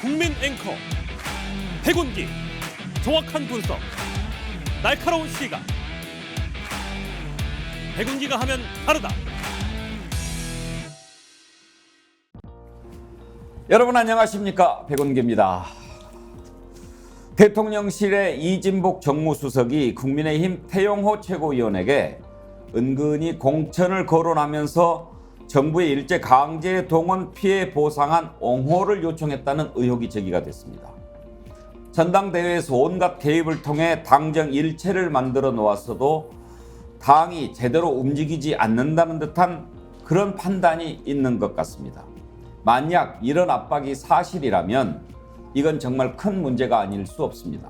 국민 앵커 백운기, 정확한 분석, 날카로운 시각. 백운기가 하면 다르다. 여러분 안녕하십니까, 백운기입니다. 대통령실의 이진복 정무수석이 국민의힘 태영호 최고위원에게 은근히 공천을 거론하면서 정부의 일제 강제 동원 피해 보상안 옹호를 요청했다는 의혹이 제기가 됐습니다. 전당대회에서 온갖 개입을 통해 당정 일체를 만들어 놓았어도 당이 제대로 움직이지 않는다는 듯한 그런 판단이 있는 것 같습니다. 만약 이런 압박이 사실이라면 이건 정말 큰 문제가 아닐 수 없습니다.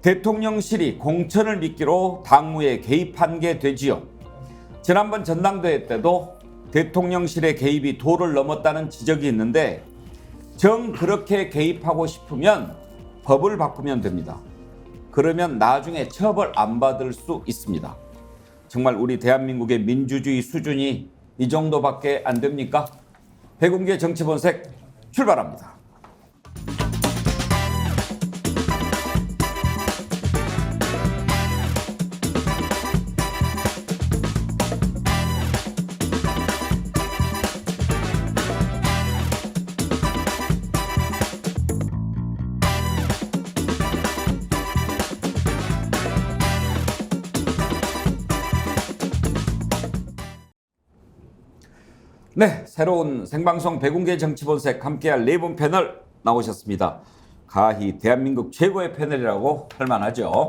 대통령실이 공천을 미끼로 당무에 개입한 게 되지요. 지난번 전당대회 때도 대통령실의 개입이 도를 넘었다는 지적이 있는데 정 그렇게 개입하고 싶으면 법을 바꾸면 됩니다. 그러면 나중에 처벌 안 받을 수 있습니다. 정말 우리 대한민국의 민주주의 수준이 이 정도밖에 안 됩니까? 백운기의 정치본색 출발합니다. 네, 새로운 생방송 백운기의 정치본색 함께할 네 분 패널 나오셨습니다. 가히 대한민국 최고의 패널이라고 할 만하죠.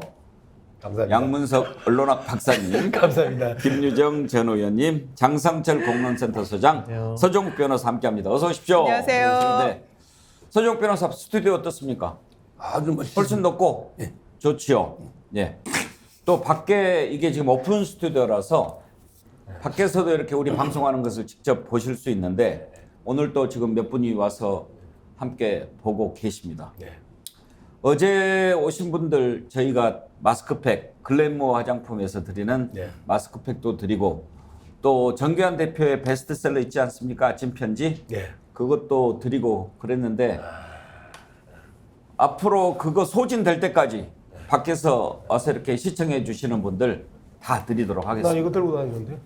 감사합니다. 양문석 언론학 박사님, 감사합니다. 김유정 전 의원님, 장상철 공론센터 소장, 안녕하세요. 서종욱 변호사 함께합니다. 어서 오십시오. 안녕하세요. 네. 서종욱 변호사 스튜디오 어떻습니까? 아주 멋있습니다. 훨씬 높고 좋지요. 예. 또 밖에 이게 지금 오픈 스튜디오라서 밖에서도 이렇게 우리 방송하는 것을 직접 보실 수 있는데 오늘 또 지금 몇 분이 와서 함께 보고 계십니다. 네. 어제 오신 분들 저희가 마스크팩, 글래모 화장품에서 드리는 네. 마스크팩도 드리고 또 정규환 대표의 베스트셀러 있지 않습니까? 아침 편지? 네. 그것도 드리고 그랬는데 앞으로 그거 소진될 때까지 밖에서 와서 이렇게 시청해 주시는 분들 다 드리도록 난 하겠습니다. 이거 들고 다니는데.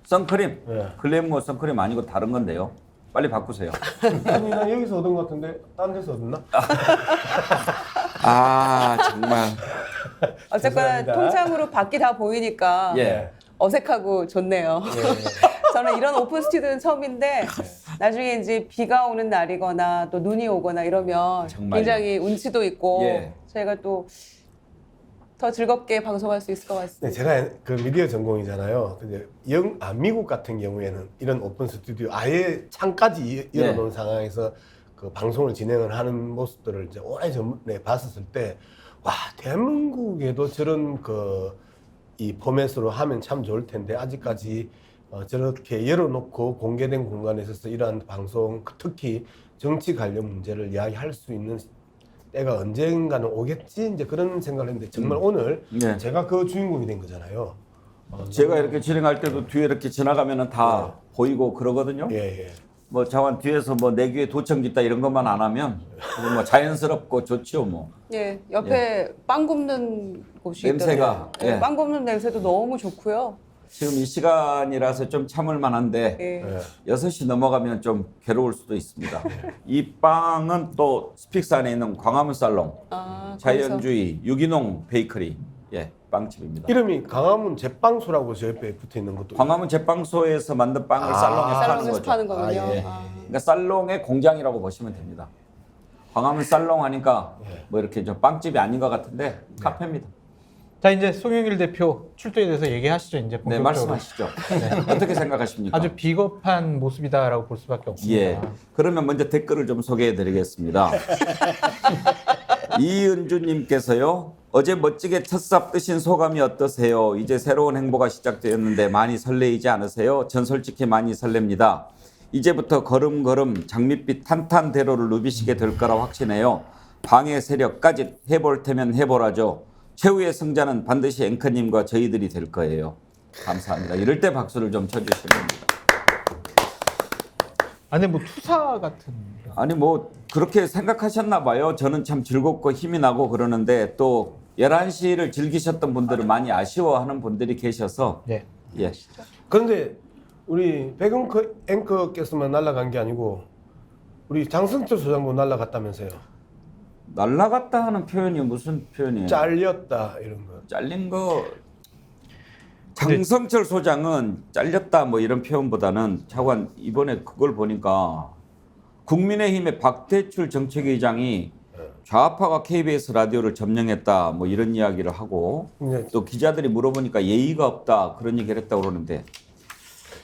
선크림, 네. 글래모 선크림 아니고 다른 건데요. 빨리 바꾸세요. 아니 난 여기서 얻은 것 같은데 딴 데서 얻었나? 아 정말. 어쨌거나 죄송합니다. 통장으로 밖이 다 보이니까 예. 어색하고 좋네요. 저는 이런 오픈 스튜디오는 처음인데 나중에 이제 비가 오는 날이거나 또 눈이 오거나 이러면 정말요. 굉장히 운치도 있고 예. 저희가 또 더 즐겁게 방송할 수 있을 것 네, 같습니다. 제가 그 미디어 전공이잖아요. 근데 미국 같은 경우에는 이런 오픈 스튜디오 아예 창까지 열어놓은 상황에서 그 방송을 진행을 하는 모습들을 이제 오래전에 봤었을 때, 와 대한민국에도 저런 이 포맷으로 하면 참 좋을 텐데 아직까지 저렇게 열어놓고 공개된 공간에서 이러한 방송, 특히 정치 관련 문제를 이야기할 수 있는 때가 언젠가는 오겠지 이제 그런 생각을 했는데 정말 오늘 네. 제가 그 주인공이 된 거잖아요. 제가 이렇게 진행할 때도 뒤에 이렇게 지나가면은 다 보이고 그러거든요. 예. 뭐 자완 뒤에서 뭐 내 귀에 도청 짓다 이런 것만 안 하면 그건 뭐 자연스럽고 좋지요 뭐. 예, 옆에 빵 굽는 곳이 냄새가, 있던데 예. 빵 굽는 냄새도 너무 좋고요. 지금 이 시간이라서 좀 참을 만한데 예. 6시 넘어가면 좀 괴로울 수도 있습니다. 이 빵은 또 스픽스 안에 있는 광화문 살롱, 아, 자연주의 유기농 베이커리 빵집입니다. 이름이 강화문 제빵소라고 저 옆에 붙어 있는 것도. 광화문 제빵소에서 만든 빵을 살롱에서 파는 살롱에서 거죠. 파는 거군요. 아, 예. 그러니까 살롱의 공장이라고 보시면 됩니다. 광화문 살롱 하니까 뭐 이렇게 저 빵집이 아닌 것 같은데 카페입니다. 자, 이제 송영길 대표 출두에 대해서 얘기하시죠. 이제 네, 본격적으로. 말씀하시죠. 어떻게 생각하십니까? 아주 비겁한 모습이다라고 볼 수밖에 없습니다. 예. 그러면 먼저 댓글을 좀 소개해 드리겠습니다. 이은주님께서요. 어제 멋지게 첫삽 뜨신 소감이 어떠세요? 이제 새로운 행보가 시작되었는데 많이 설레이지 않으세요? 전 솔직히 많이 설렙니다. 이제부터 걸음걸음 장밋빛 탄탄대로를 누비시게 될 거라 확신해요. 방해 세력까지 해볼 테면 해보라죠. 최후의 승자는 반드시 앵커님과 저희들이 될 거예요. 감사합니다. 이럴 때 박수를 좀 쳐주시면 됩니다. 아니 뭐 투사 같은. 아니 뭐 그렇게 생각하셨나 봐요. 저는 참 즐겁고 힘이 나고 그러는데 또 11시를 즐기셨던 분들은 많이 아쉬워하는 분들이 계셔서 네. 예. 그런데 우리 백은커 앵커께서만 날아간 게 아니고 우리 장성철 소장도 날아갔다면서요. 날라갔다 하는 표현이 무슨 표현이에요? 잘렸다 이런 거. 잘린 거 장성철 소장은 잘렸다 뭐 이런 표현보다는 차관 이번에 그걸 보니까 국민의힘의 박대출 정책위의장이 좌파가 KBS 라디오를 점령했다 뭐 이런 이야기를 하고 네. 또 기자들이 물어보니까 예의가 없다 그런 얘기를 했다고 그러는데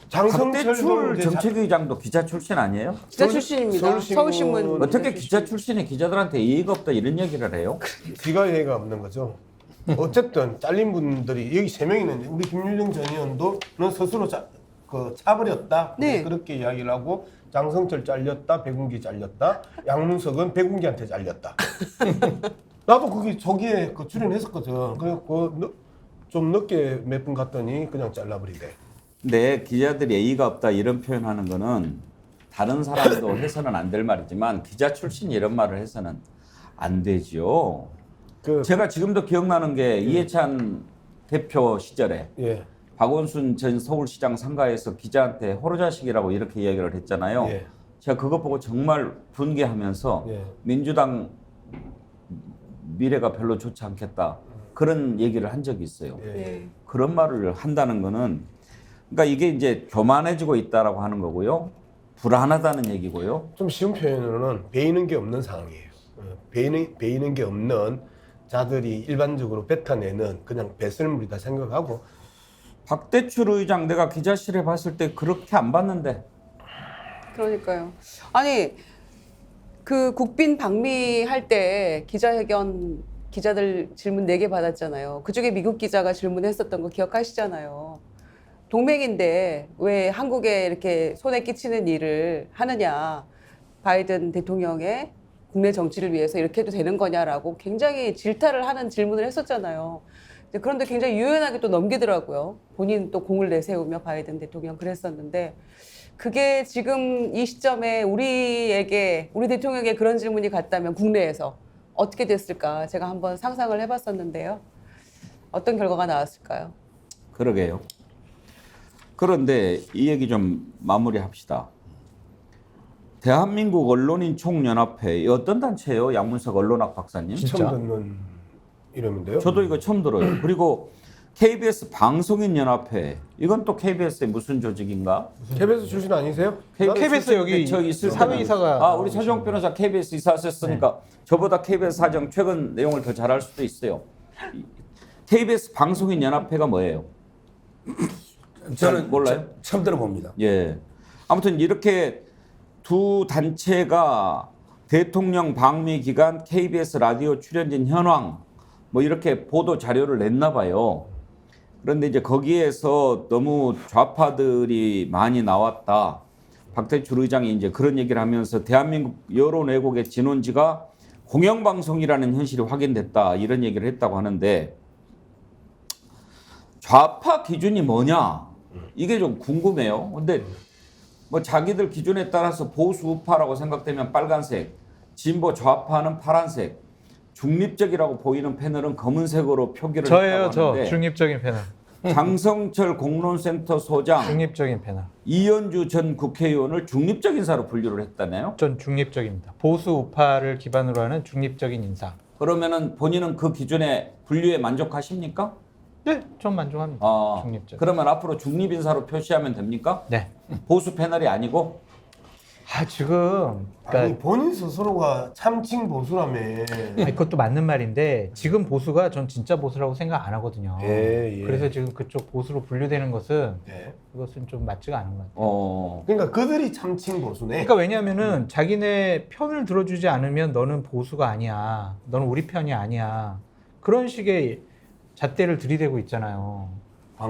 장성철도 박대출 이제 정책위의장도 기자 출신 아니에요? 기자 출신입니다. 서울신문. 어떻게 기자 출신이 기자들한테 예의가 없다 이런 얘기를 해요? 지가 예의가 없는 거죠. 어쨌든 잘린 분들이 여기 3명이 있는데 우리 김유정 전 의원도 는 스스로 차버렸다. 네. 그렇게 이야기를 하고 장성철 잘렸다. 백운기 잘렸다. 양문석은 백운기한테 잘렸다. 나도 그게 저기에 출연했었거든. 그래서 좀 늦게 몇 분 갔더니 그냥 잘라버리대. 근데 기자들이 예의가 없다 이런 표현하는 거는 다른 사람도 해서는 안 될 말이지만 기자 출신 이런 말을 해서는 안 되죠. 제가 지금도 기억나는 게 이해찬 대표 시절에 예. 박원순 전 서울시장 상가에서 기자한테 호로자식이라고 이렇게 이야기를 했잖아요. 예. 제가 그거 보고 정말 분개하면서 예. 민주당 미래가 별로 좋지 않겠다 그런 얘기를 한 적이 있어요. 예. 네. 그런 말을 한다는 거는 그러니까 이게 이제 교만해지고 있다라고 하는 거고요. 불안하다는 얘기고요. 좀 쉬운 표현으로는 베이는 게 없는 상황이에요. 베이는 게 없는 자들이 일반적으로 뱉어내는 그냥 배설물이다 생각하고 박대출 의장 내가 기자실에 봤을 때 그렇게 안 봤는데. 그러니까요. 아니 그 국빈 방미할 때 기자회견 기자들 질문 4개 받았잖아요. 그중에 미국 기자가 질문했었던 거 기억하시잖아요. 동맹인데 왜 한국에 이렇게 손에 끼치는 일을 하느냐. 바이든 대통령의 국내 정치를 위해서 이렇게 해도 되는 거냐라고 굉장히 질타를 하는 질문을 했었잖아요. 그런데 굉장히 유연하게 또 넘기더라고요. 본인 또 공을 내세우며 바이든 대통령 그랬었는데 그게 지금 이 시점에 우리 대통령에게 그런 질문이 갔다면 국내에서 어떻게 됐을까 제가 한번 상상을 해봤었는데요. 어떤 결과가 나왔을까요? 그러게요. 그런데 이 얘기 좀 마무리합시다. 대한민국 언론인 총연합회 어떤 단체예요? 양문석 언론학 박사님? 처음 듣는 이름인데요. 저도 이거 처음 들어요. 그리고 KBS 방송인연합회 이건 또 KBS의 무슨 조직인가? KBS 출신 아니세요? KBS 여기 저 있을 사회이사가 우리 최종 변호사 KBS 이사하셨으니까 저보다 KBS 사정 최근 내용을 더 잘할 수도 있어요. KBS 방송인연합회가 뭐예요? 저는 몰라요? 처음 들어봅니다. 예. 아무튼 이렇게 두 단체가 대통령 방미 기간 KBS 라디오 출연진 현황 뭐 이렇게 보도 자료를 냈나 봐요. 그런데 이제 거기에서 너무 좌파들이 많이 나왔다. 박대출 의장이 이제 그런 얘기를 하면서 대한민국 여론 왜곡의 진원지가 공영방송이라는 현실이 확인됐다. 이런 얘기를 했다고 하는데 좌파 기준이 뭐냐? 이게 좀 궁금해요. 근데 뭐 자기들 기준에 따라서 보수 우파라고 생각되면 빨간색, 진보 좌파는 파란색, 중립적이라고 보이는 패널은 검은색으로 표기를 저예요. 했다고 저 하는데 중립적인 패널. 장성철 공론센터 소장, 중립적인 패널. 이현주 전 국회의원을 중립적 인사로 분류를 했다네요. 전 중립적입니다. 보수 우파를 기반으로 하는 중립적인 인사. 그러면은 본인은 그 기준에 분류에 만족하십니까? 네, 전 만족합니다. 중립적. 그러면 앞으로 중립 인사로 표시하면 됩니까? 네. 보수 패널이 아니고? 지금 아니 그러니까 본인 스스로가 참칭 보수라며. 그것도 맞는 말인데 지금 보수가 전 진짜 보수라고 생각 안 하거든요. 예. 그래서 지금 그쪽 보수로 분류되는 것은 네. 그것은 좀 맞지가 않은 것 같아요. 그러니까 그들이 참칭 보수네. 그러니까 왜냐하면은 자기네 편을 들어주지 않으면 너는 보수가 아니야. 너는 우리 편이 아니야. 그런 식의 잣대를 들이대고 있잖아요.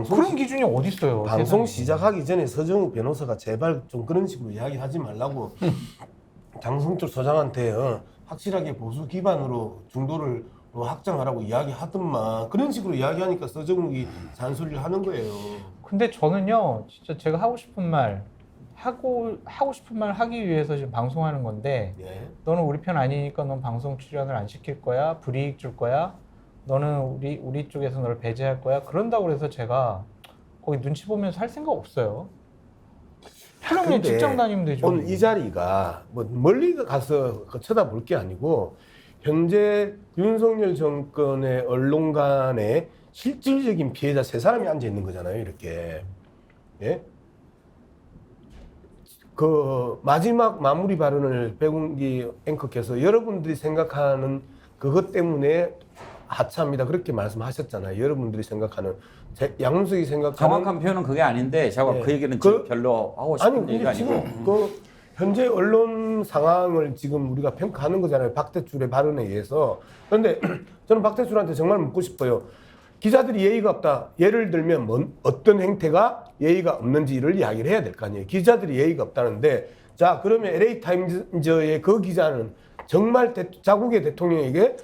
그런 기준이 어디 있어요? 방송 세상에. 시작하기 전에 서정우 변호사가 제발 좀 그런 식으로 이야기하지 말라고 장성철 소장한테 확실하게 보수 기반으로 중도를 확장하라고 이야기하더만 그런 식으로 이야기하니까 서정욱이 잔소리를 하는 거예요. 근데 저는요, 진짜 제가 하고 싶은 말 하고 싶은 말 하기 위해서 지금 방송하는 건데 예. 너는 우리 편 아니니까 넌 방송 출연을 안 시킬 거야. 불이익 줄 거야. 너는 우리 쪽에서 너를 배제할 거야. 그런다고 그래서 제가 거기 눈치 보면서 할 생각 없어요. 편하게 근데 직장 다니면 되죠. 오늘 이 자리가 뭐 멀리 가서 쳐다볼 게 아니고 현재 윤석열 정권의 언론관에 실질적인 피해자 세 사람이 앉아 있는 거잖아요. 이렇게. 예? 그 마지막 마무리 발언을 백운기 앵커께서 여러분들이 생각하는 그것 때문에 하차합니다. 그렇게 말씀하셨잖아요. 여러분들이 생각하는 양문석이 생각하는 정확한 표현은 그게 아닌데 제가 네. 그 얘기는 지금 별로 하고 싶은 아니 얘기가 근데 아니고 지금 그 현재 언론 상황을 지금 우리가 평가하는 거잖아요. 박대출의 발언에 의해서. 그런데 저는 박대출한테 정말 묻고 싶어요. 기자들이 예의가 없다. 예를 들면 어떤 행태가 예의가 없는지를 이야기를 해야 될 거 아니에요. 기자들이 예의가 없다는데 자 그러면 LA타임즈의 그 기자는 정말 자국의 대통령에게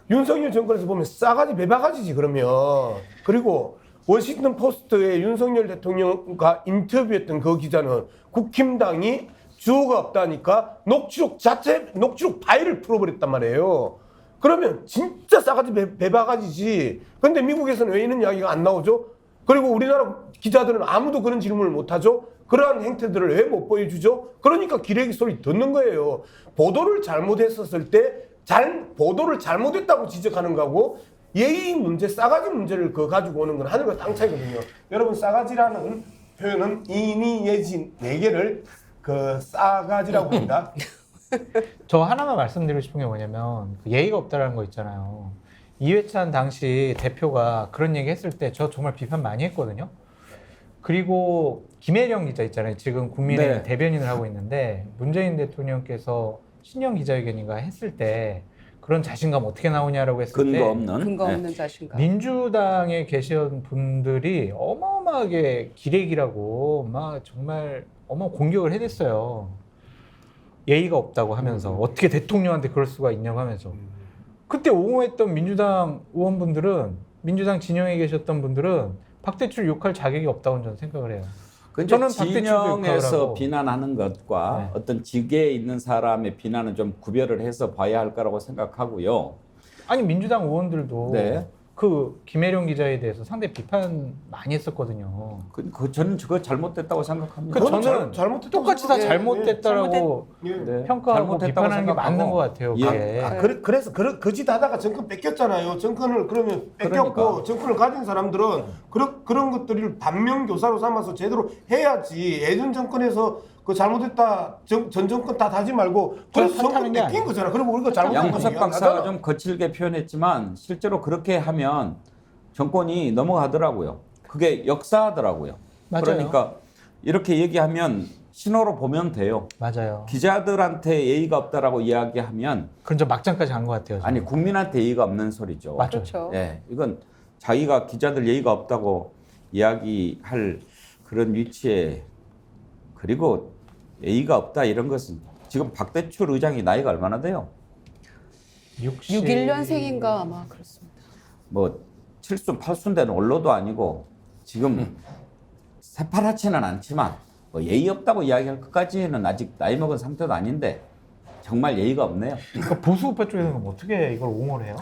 윤석열 정권에서 보면 싸가지 배바가지지 그러면. 그리고 워싱턴 포스트의 윤석열 대통령과 인터뷰했던 그 기자는 국힘당이 주어가 없다니까 녹취록 파일을 풀어버렸단 말이에요. 그러면 진짜 싸가지 배바가지지. 근데 미국에서는 왜 이런 이야기가 안 나오죠? 그리고 우리나라 기자들은 아무도 그런 질문을 못 하죠? 그러한 행태들을 왜 못 보여주죠? 그러니까 기레기 소리 듣는 거예요. 보도를 잘못했었을 때 보도를 잘못했다고 지적하는 거고 예의 문제, 싸가지 문제를 가지고 오는 건 하늘과 땅 차이거든요. 여러분 싸가지라는 표현은 이니 예지 4개를 싸가지라고 합니다. 저 하나만 말씀드리고 싶은 게 뭐냐면 그 예의가 없다라는 거 있잖아요. 이회찬 당시 대표가 그런 얘기 했을 때 저 정말 비판 많이 했거든요. 그리고 김혜령 기자 있잖아요. 지금 국민의힘 네. 대변인을 하고 있는데 문재인 대통령께서 신년 기자회견인가 했을 때 그런 자신감 어떻게 나오냐라고 했을 때 근거 네. 없는 자신감. 민주당에 계신 분들이 어마어마하게 기레기라고 막 정말 공격을 해댔어요. 예의가 없다고 하면서 어떻게 대통령한테 그럴 수가 있냐고 하면서 그때 옹호했던 민주당 의원분들은 민주당 진영에 계셨던 분들은 박대출 욕할 자격이 없다고 저는 생각을 해요. 저는 박대출도 진영에서 욕하라고. 비난하는 것과 네. 어떤 직계에 있는 사람의 비난은 좀 구별을 해서 봐야 할 거라고 생각하고요. 아니 민주당 의원들도 네. 그 김혜령 기자에 대해서 상당히 비판 많이 했었거든요. 저는 그거 잘못됐다고 생각합니다. 저는 잘못했다고 똑같이 다 생각해요. 잘못됐다라고 예. 네. 평가하고 잘못됐다고 비판하는 게 맞는 생각하고. 것 같아요. 예. 그게. 그래서 그 짓 하다가 정권 뺏겼잖아요. 정권을 그러면 뺏겼고 그러니까. 정권을 가진 사람들은 그런 것들을 반면교사로 삼아서 제대로 해야지. 예전 정권에서 그 잘못했다 전 정권 다 다지 말고 그래서 정권 탓하는 게 뺏긴 아니에요. 거잖아. 그리고 우리가 잘못한 거 양무석 박사가 좀 거칠게 표현했지만 실제로 그렇게 하면 정권이 넘어가더라고요. 그게 역사하더라고요. 맞아요. 그러니까 이렇게 얘기하면 신호로 보면 돼요. 맞아요. 기자들한테 예의가 없다라고 이야기하면 그런 좀 막장까지 간 것 같아요. 저는. 아니 국민한테 예의가 없는 소리죠. 맞죠. 그렇죠. 예, 이건 자기가 기자들 예의가 없다고 이야기할 그런 위치에 그리고 예의가 없다 이런 것은 지금 박대출 의장이 나이가 얼마나 돼요? 61년생인가 아마 그렇습니다. 뭐 7순 8순 된 원로도 아니고 지금 새파랗지는 않지만 뭐 예의 없다고 이야기할 것까지는 아직 나이 먹은 상태도 아닌데 정말 예의가 없네요. 그러니까 보수우파 쪽에서는 어떻게 이걸 옹호를 해요?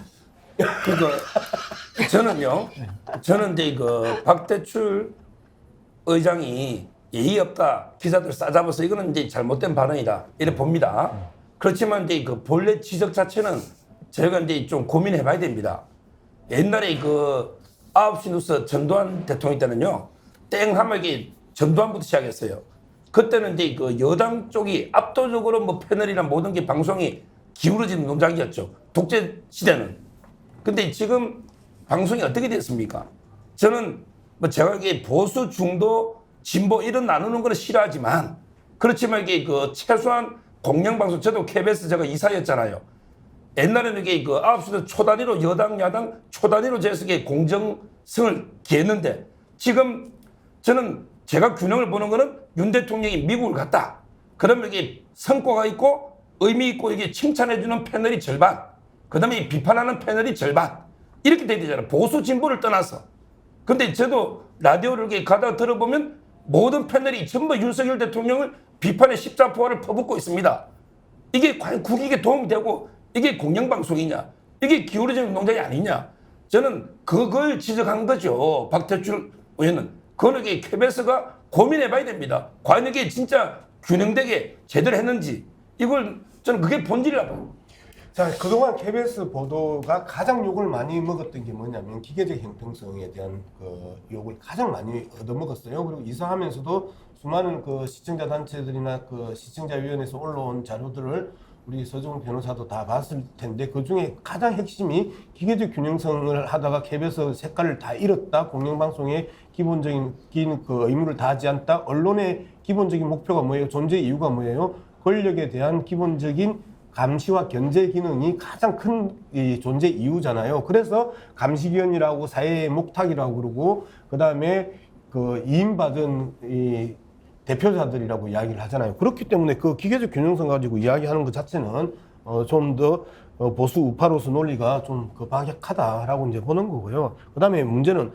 저는 이제 그 박대출 의장이 예의 없다 기자들 싸잡아서 이거는 이제 잘못된 발언이다 이렇게 봅니다. 그렇지만 이제 그 본래 지적 자체는 저희가 이제 좀 고민해봐야 됩니다. 옛날에 그 9시 뉴스 전두환 대통령 때는요 땡 하면 이게 전두환부터 시작했어요. 그때는 이제 그 여당 쪽이 압도적으로 뭐 패널이나 모든 게 방송이 기울어지는 농장이었죠. 독재 시대는. 근데 지금 방송이 어떻게 됐습니까? 저는 뭐 제가 이게 보수 중도 진보 이런 나누는 거는 싫어하지만 그렇지만 이게 그 최소한 공영방송 저도 KBS 제가 이사였잖아요. 옛날에는 이게 그 9시도 초단위로 여당 야당 초단위로 재석의 공정성을 기했는데 지금 저는 제가 균형을 보는 거는 윤 대통령이 미국을 갔다. 그러면 이게 성과가 있고 의미 있고 이게 칭찬해주는 패널이 절반, 그 다음에 비판하는 패널이 절반 이렇게 돼야 되잖아요. 보수 진보를 떠나서. 근데 저도 라디오를 이렇게 가다가 들어보면 모든 패널이 전부 윤석열 대통령을 비판의 십자포화를 퍼붓고 있습니다. 이게 과연 국익에 도움이 되고 이게 공영방송이냐, 이게 기울어진 운동장이 아니냐, 저는 그걸 지적한 거죠. 박태출 의원은. 그거는 KBS가 고민해봐야 됩니다. 과연 이게 진짜 균형되게 제대로 했는지, 이걸 저는 그게 본질이라고 봐요. 자, 그동안 KBS 보도가 가장 욕을 많이 먹었던 게 뭐냐면 기계적 형평성에 대한 그 욕을 가장 많이 얻어먹었어요. 그리고 이사하면서도 수많은 그 시청자 단체들이나 그 시청자위원회에서 올라온 자료들을 우리 서정훈 변호사도 다 봤을 텐데 그 중에 가장 핵심이 기계적 균형성을 하다가 KBS 색깔을 다 잃었다. 공영방송의 기본적인 그 의무를 다하지 않다. 언론의 기본적인 목표가 뭐예요? 존재 이유가 뭐예요? 권력에 대한 기본적인 감시와 견제 기능이 가장 큰 이 존재 이유잖아요. 그래서 감시위원이라고 사회의 목탁이라고 그러고 그다음에 그 이임받은 이 대표자들이라고 이야기를 하잖아요. 그렇기 때문에 그 기계적 균형성 가지고 이야기하는 것 자체는 좀 더 보수 우파로서 논리가 좀 그 박약하다라고 이제 보는 거고요. 그다음에 문제는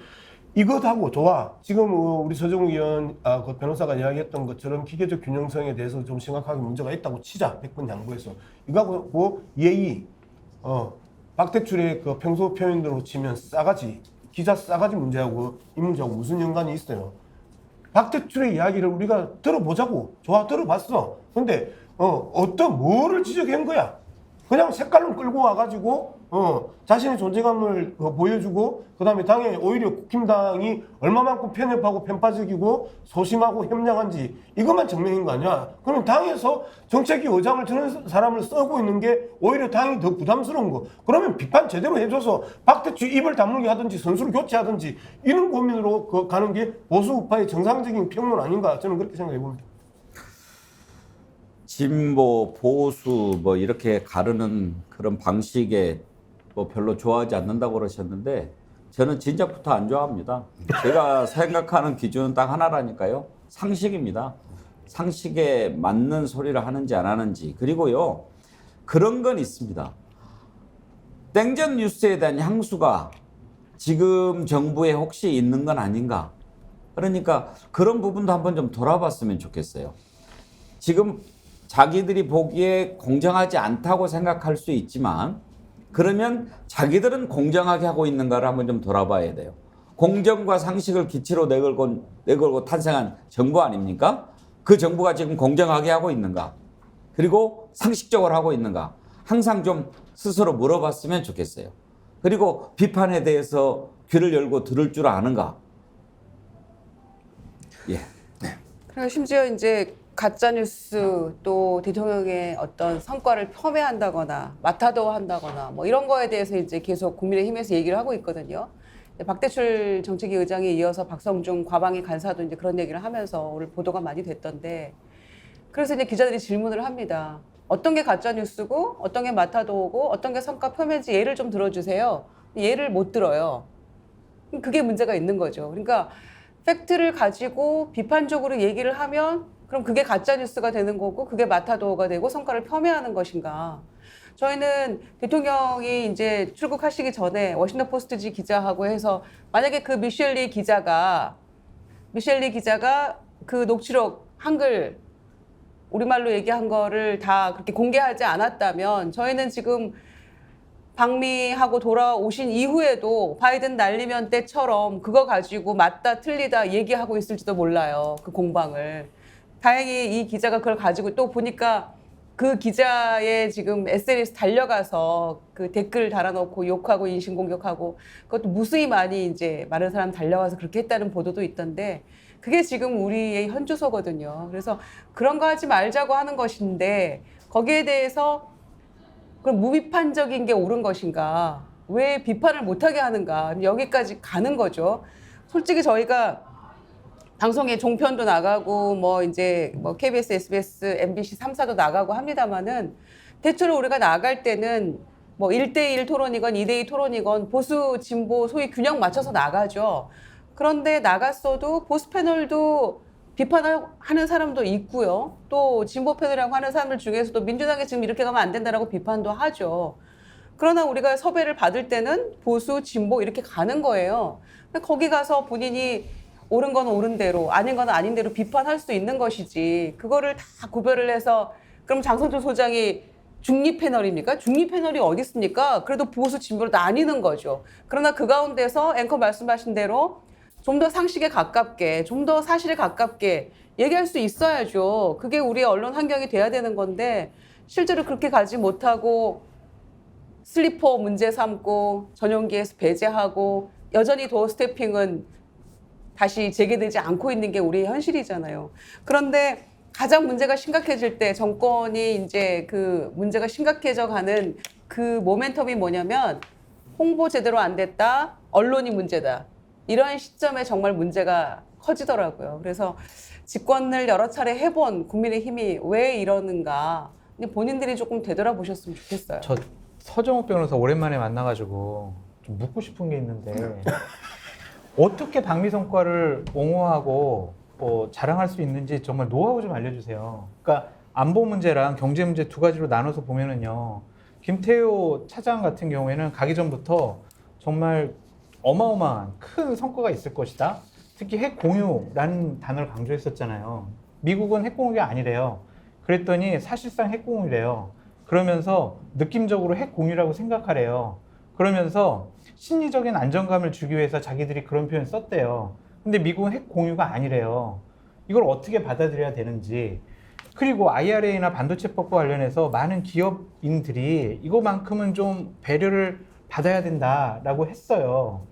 이것하고 좋아. 지금 우리 서정훈 의원, 그 변호사가 이야기했던 것처럼 기계적 균형성에 대해서 좀 심각하게 문제가 있다고 치자. 100번 양보해서. 이거하고 예의, 박대출의 그 평소 표현대로 치면 싸가지, 기자 싸가지 문제하고 이 문제하고 무슨 연관이 있어요? 박대출의 이야기를 우리가 들어보자고. 좋아, 들어봤어. 근데, 어떤 뭐를 지적한 거야? 그냥 색깔로 끌고 와가지고, 자신의 존재감을 보여주고, 그 다음에 당에 오히려 국힘당이 얼마만큼 편협하고 편파적이고 소심하고 협력한지 이것만 증명인 거 아니야? 그럼 당에서 정책위 의장을 드는 사람을 써고 있는 게 오히려 당이 더 부담스러운 거. 그러면 비판 제대로 해줘서 박대출 입을 다물게 하든지 선수를 교체하든지 이런 고민으로 가는 게 보수 우파의 정상적인 평론 아닌가? 저는 그렇게 생각해 봅니다. 진보, 보수 뭐 이렇게 가르는 그런 방식에 뭐 별로 좋아하지 않는다고 그러셨는데 저는 진작부터 안 좋아합니다. 제가 생각하는 기준은 딱 하나라니까요. 상식입니다. 상식에 맞는 소리를 하는지 안 하는지. 그리고요. 그런 건 있습니다. 땡전 뉴스에 대한 향수가 지금 정부에 혹시 있는 건 아닌가. 그러니까 그런 부분도 한번 좀 돌아봤으면 좋겠어요. 지금 자기들이 보기에 공정하지 않다고 생각할 수 있지만 그러면 자기들은 공정하게 하고 있는가를 한번 좀 돌아봐야 돼요. 공정과 상식을 기치로 내걸고 탄생한 정부 아닙니까? 그 정부가 지금 공정하게 하고 있는가? 그리고 상식적으로 하고 있는가? 항상 좀 스스로 물어봤으면 좋겠어요. 그리고 비판에 대해서 귀를 열고 들을 줄 아는가? 예. 그리고 심지어 이제 가짜뉴스 또 대통령의 어떤 성과를 폄훼한다거나 마타도한다거나 뭐 이런 거에 대해서 이제 계속 국민의힘에서 얘기를 하고 있거든요. 박대출 정책위 의장에 이어서 박성중 과방위 간사도 이제 그런 얘기를 하면서 오늘 보도가 많이 됐던데 그래서 이제 기자들이 질문을 합니다. 어떤 게 가짜뉴스고 어떤 게 마타도고 어떤 게 성과 폄훼인지 예를 좀 들어주세요. 예를 못 들어요. 그게 문제가 있는 거죠. 그러니까 팩트를 가지고 비판적으로 얘기를 하면 그럼 그게 가짜뉴스가 되는 거고 그게 마타도어가 되고 성과를 폄훼하는 것인가. 저희는 대통령이 이제 출국하시기 전에 워싱턴 포스트지 기자하고 해서 만약에 그 미셸리 기자가 그 녹취록 한글 우리말로 얘기한 거를 다 그렇게 공개하지 않았다면 저희는 지금 방미하고 돌아오신 이후에도 바이든 날리면 때처럼 그거 가지고 맞다 틀리다 얘기하고 있을지도 몰라요. 그 공방을. 다행히 이 기자가 그걸 가지고 또 보니까 그 기자의 지금 SNS 달려가서 그 댓글 달아놓고 욕하고 인신공격하고 그것도 무수히 많이 이제 많은 사람 달려가서 그렇게 했다는 보도도 있던데 그게 지금 우리의 현주소거든요. 그래서 그런 거 하지 말자고 하는 것인데 거기에 대해서 그럼 무비판적인 게 옳은 것인가? 왜 비판을 못하게 하는가? 여기까지 가는 거죠. 솔직히 저희가 방송에 종편도 나가고 뭐 이제 뭐 KBS, SBS, MBC 3사도 나가고 합니다만은 대체로 우리가 나갈 때는 뭐 1대1 토론이건 2대2 토론이건 보수, 진보, 소위 균형 맞춰서 나가죠. 그런데 나갔어도 보수 패널도 비판하는 사람도 있고요. 또 진보 패널이라고 하는 사람들 중에서도 민주당이 지금 이렇게 가면 안 된다라고 비판도 하죠. 그러나 우리가 섭외를 받을 때는 보수, 진보 이렇게 가는 거예요. 거기 가서 본인이 옳은 건 옳은 대로, 아닌 건 아닌 대로 비판할 수 있는 것이지. 그거를 다 구별을 해서 그럼 장성철 소장이 중립 패널입니까? 중립 패널이 어디 있습니까? 그래도 보수 진보로 나뉘는 거죠. 그러나 그 가운데서 앵커 말씀하신 대로 좀 더 상식에 가깝게, 좀 더 사실에 가깝게 얘기할 수 있어야죠. 그게 우리의 언론 환경이 돼야 되는 건데 실제로 그렇게 가지 못하고 슬리퍼 문제 삼고 전용기에서 배제하고 여전히 도어 스태핑은 다시 재개되지 않고 있는 게 우리의 현실이잖아요. 그런데 가장 문제가 심각해질 때 정권이 이제 그 문제가 심각해져 가는 그 모멘텀이 뭐냐면 홍보 제대로 안 됐다, 언론이 문제다. 이러한 시점에 정말 문제가 커지더라고요. 그래서 집권을 여러 차례 해본 국민의힘이 왜 이러는가 본인들이 조금 되돌아보셨으면 좋겠어요. 저 서정욱 변호사 오랜만에 만나가지고 좀 묻고 싶은 게 있는데 어떻게 방미 성과를 옹호하고 자랑할 수 있는지 정말 노하우 좀 알려주세요. 그러니까 안보 문제랑 경제 문제 두 가지로 나눠서 보면은요, 김태효 차장 같은 경우에는 가기 전부터 정말 어마어마한 큰 성과가 있을 것이다. 특히 핵 공유라는 단어를 강조했었잖아요. 미국은 핵 공유가 아니래요. 그랬더니 사실상 핵 공유래요. 그러면서 느낌적으로 핵 공유라고 생각하래요. 그러면서 심리적인 안정감을 주기 위해서 자기들이 그런 표현 썼대요. 근데 미국은 핵 공유가 아니래요. 이걸 어떻게 받아들여야 되는지. 그리고 IRA나 반도체법과 관련해서 많은 기업인들이 이거만큼은 좀 배려를 받아야 된다라고 했어요.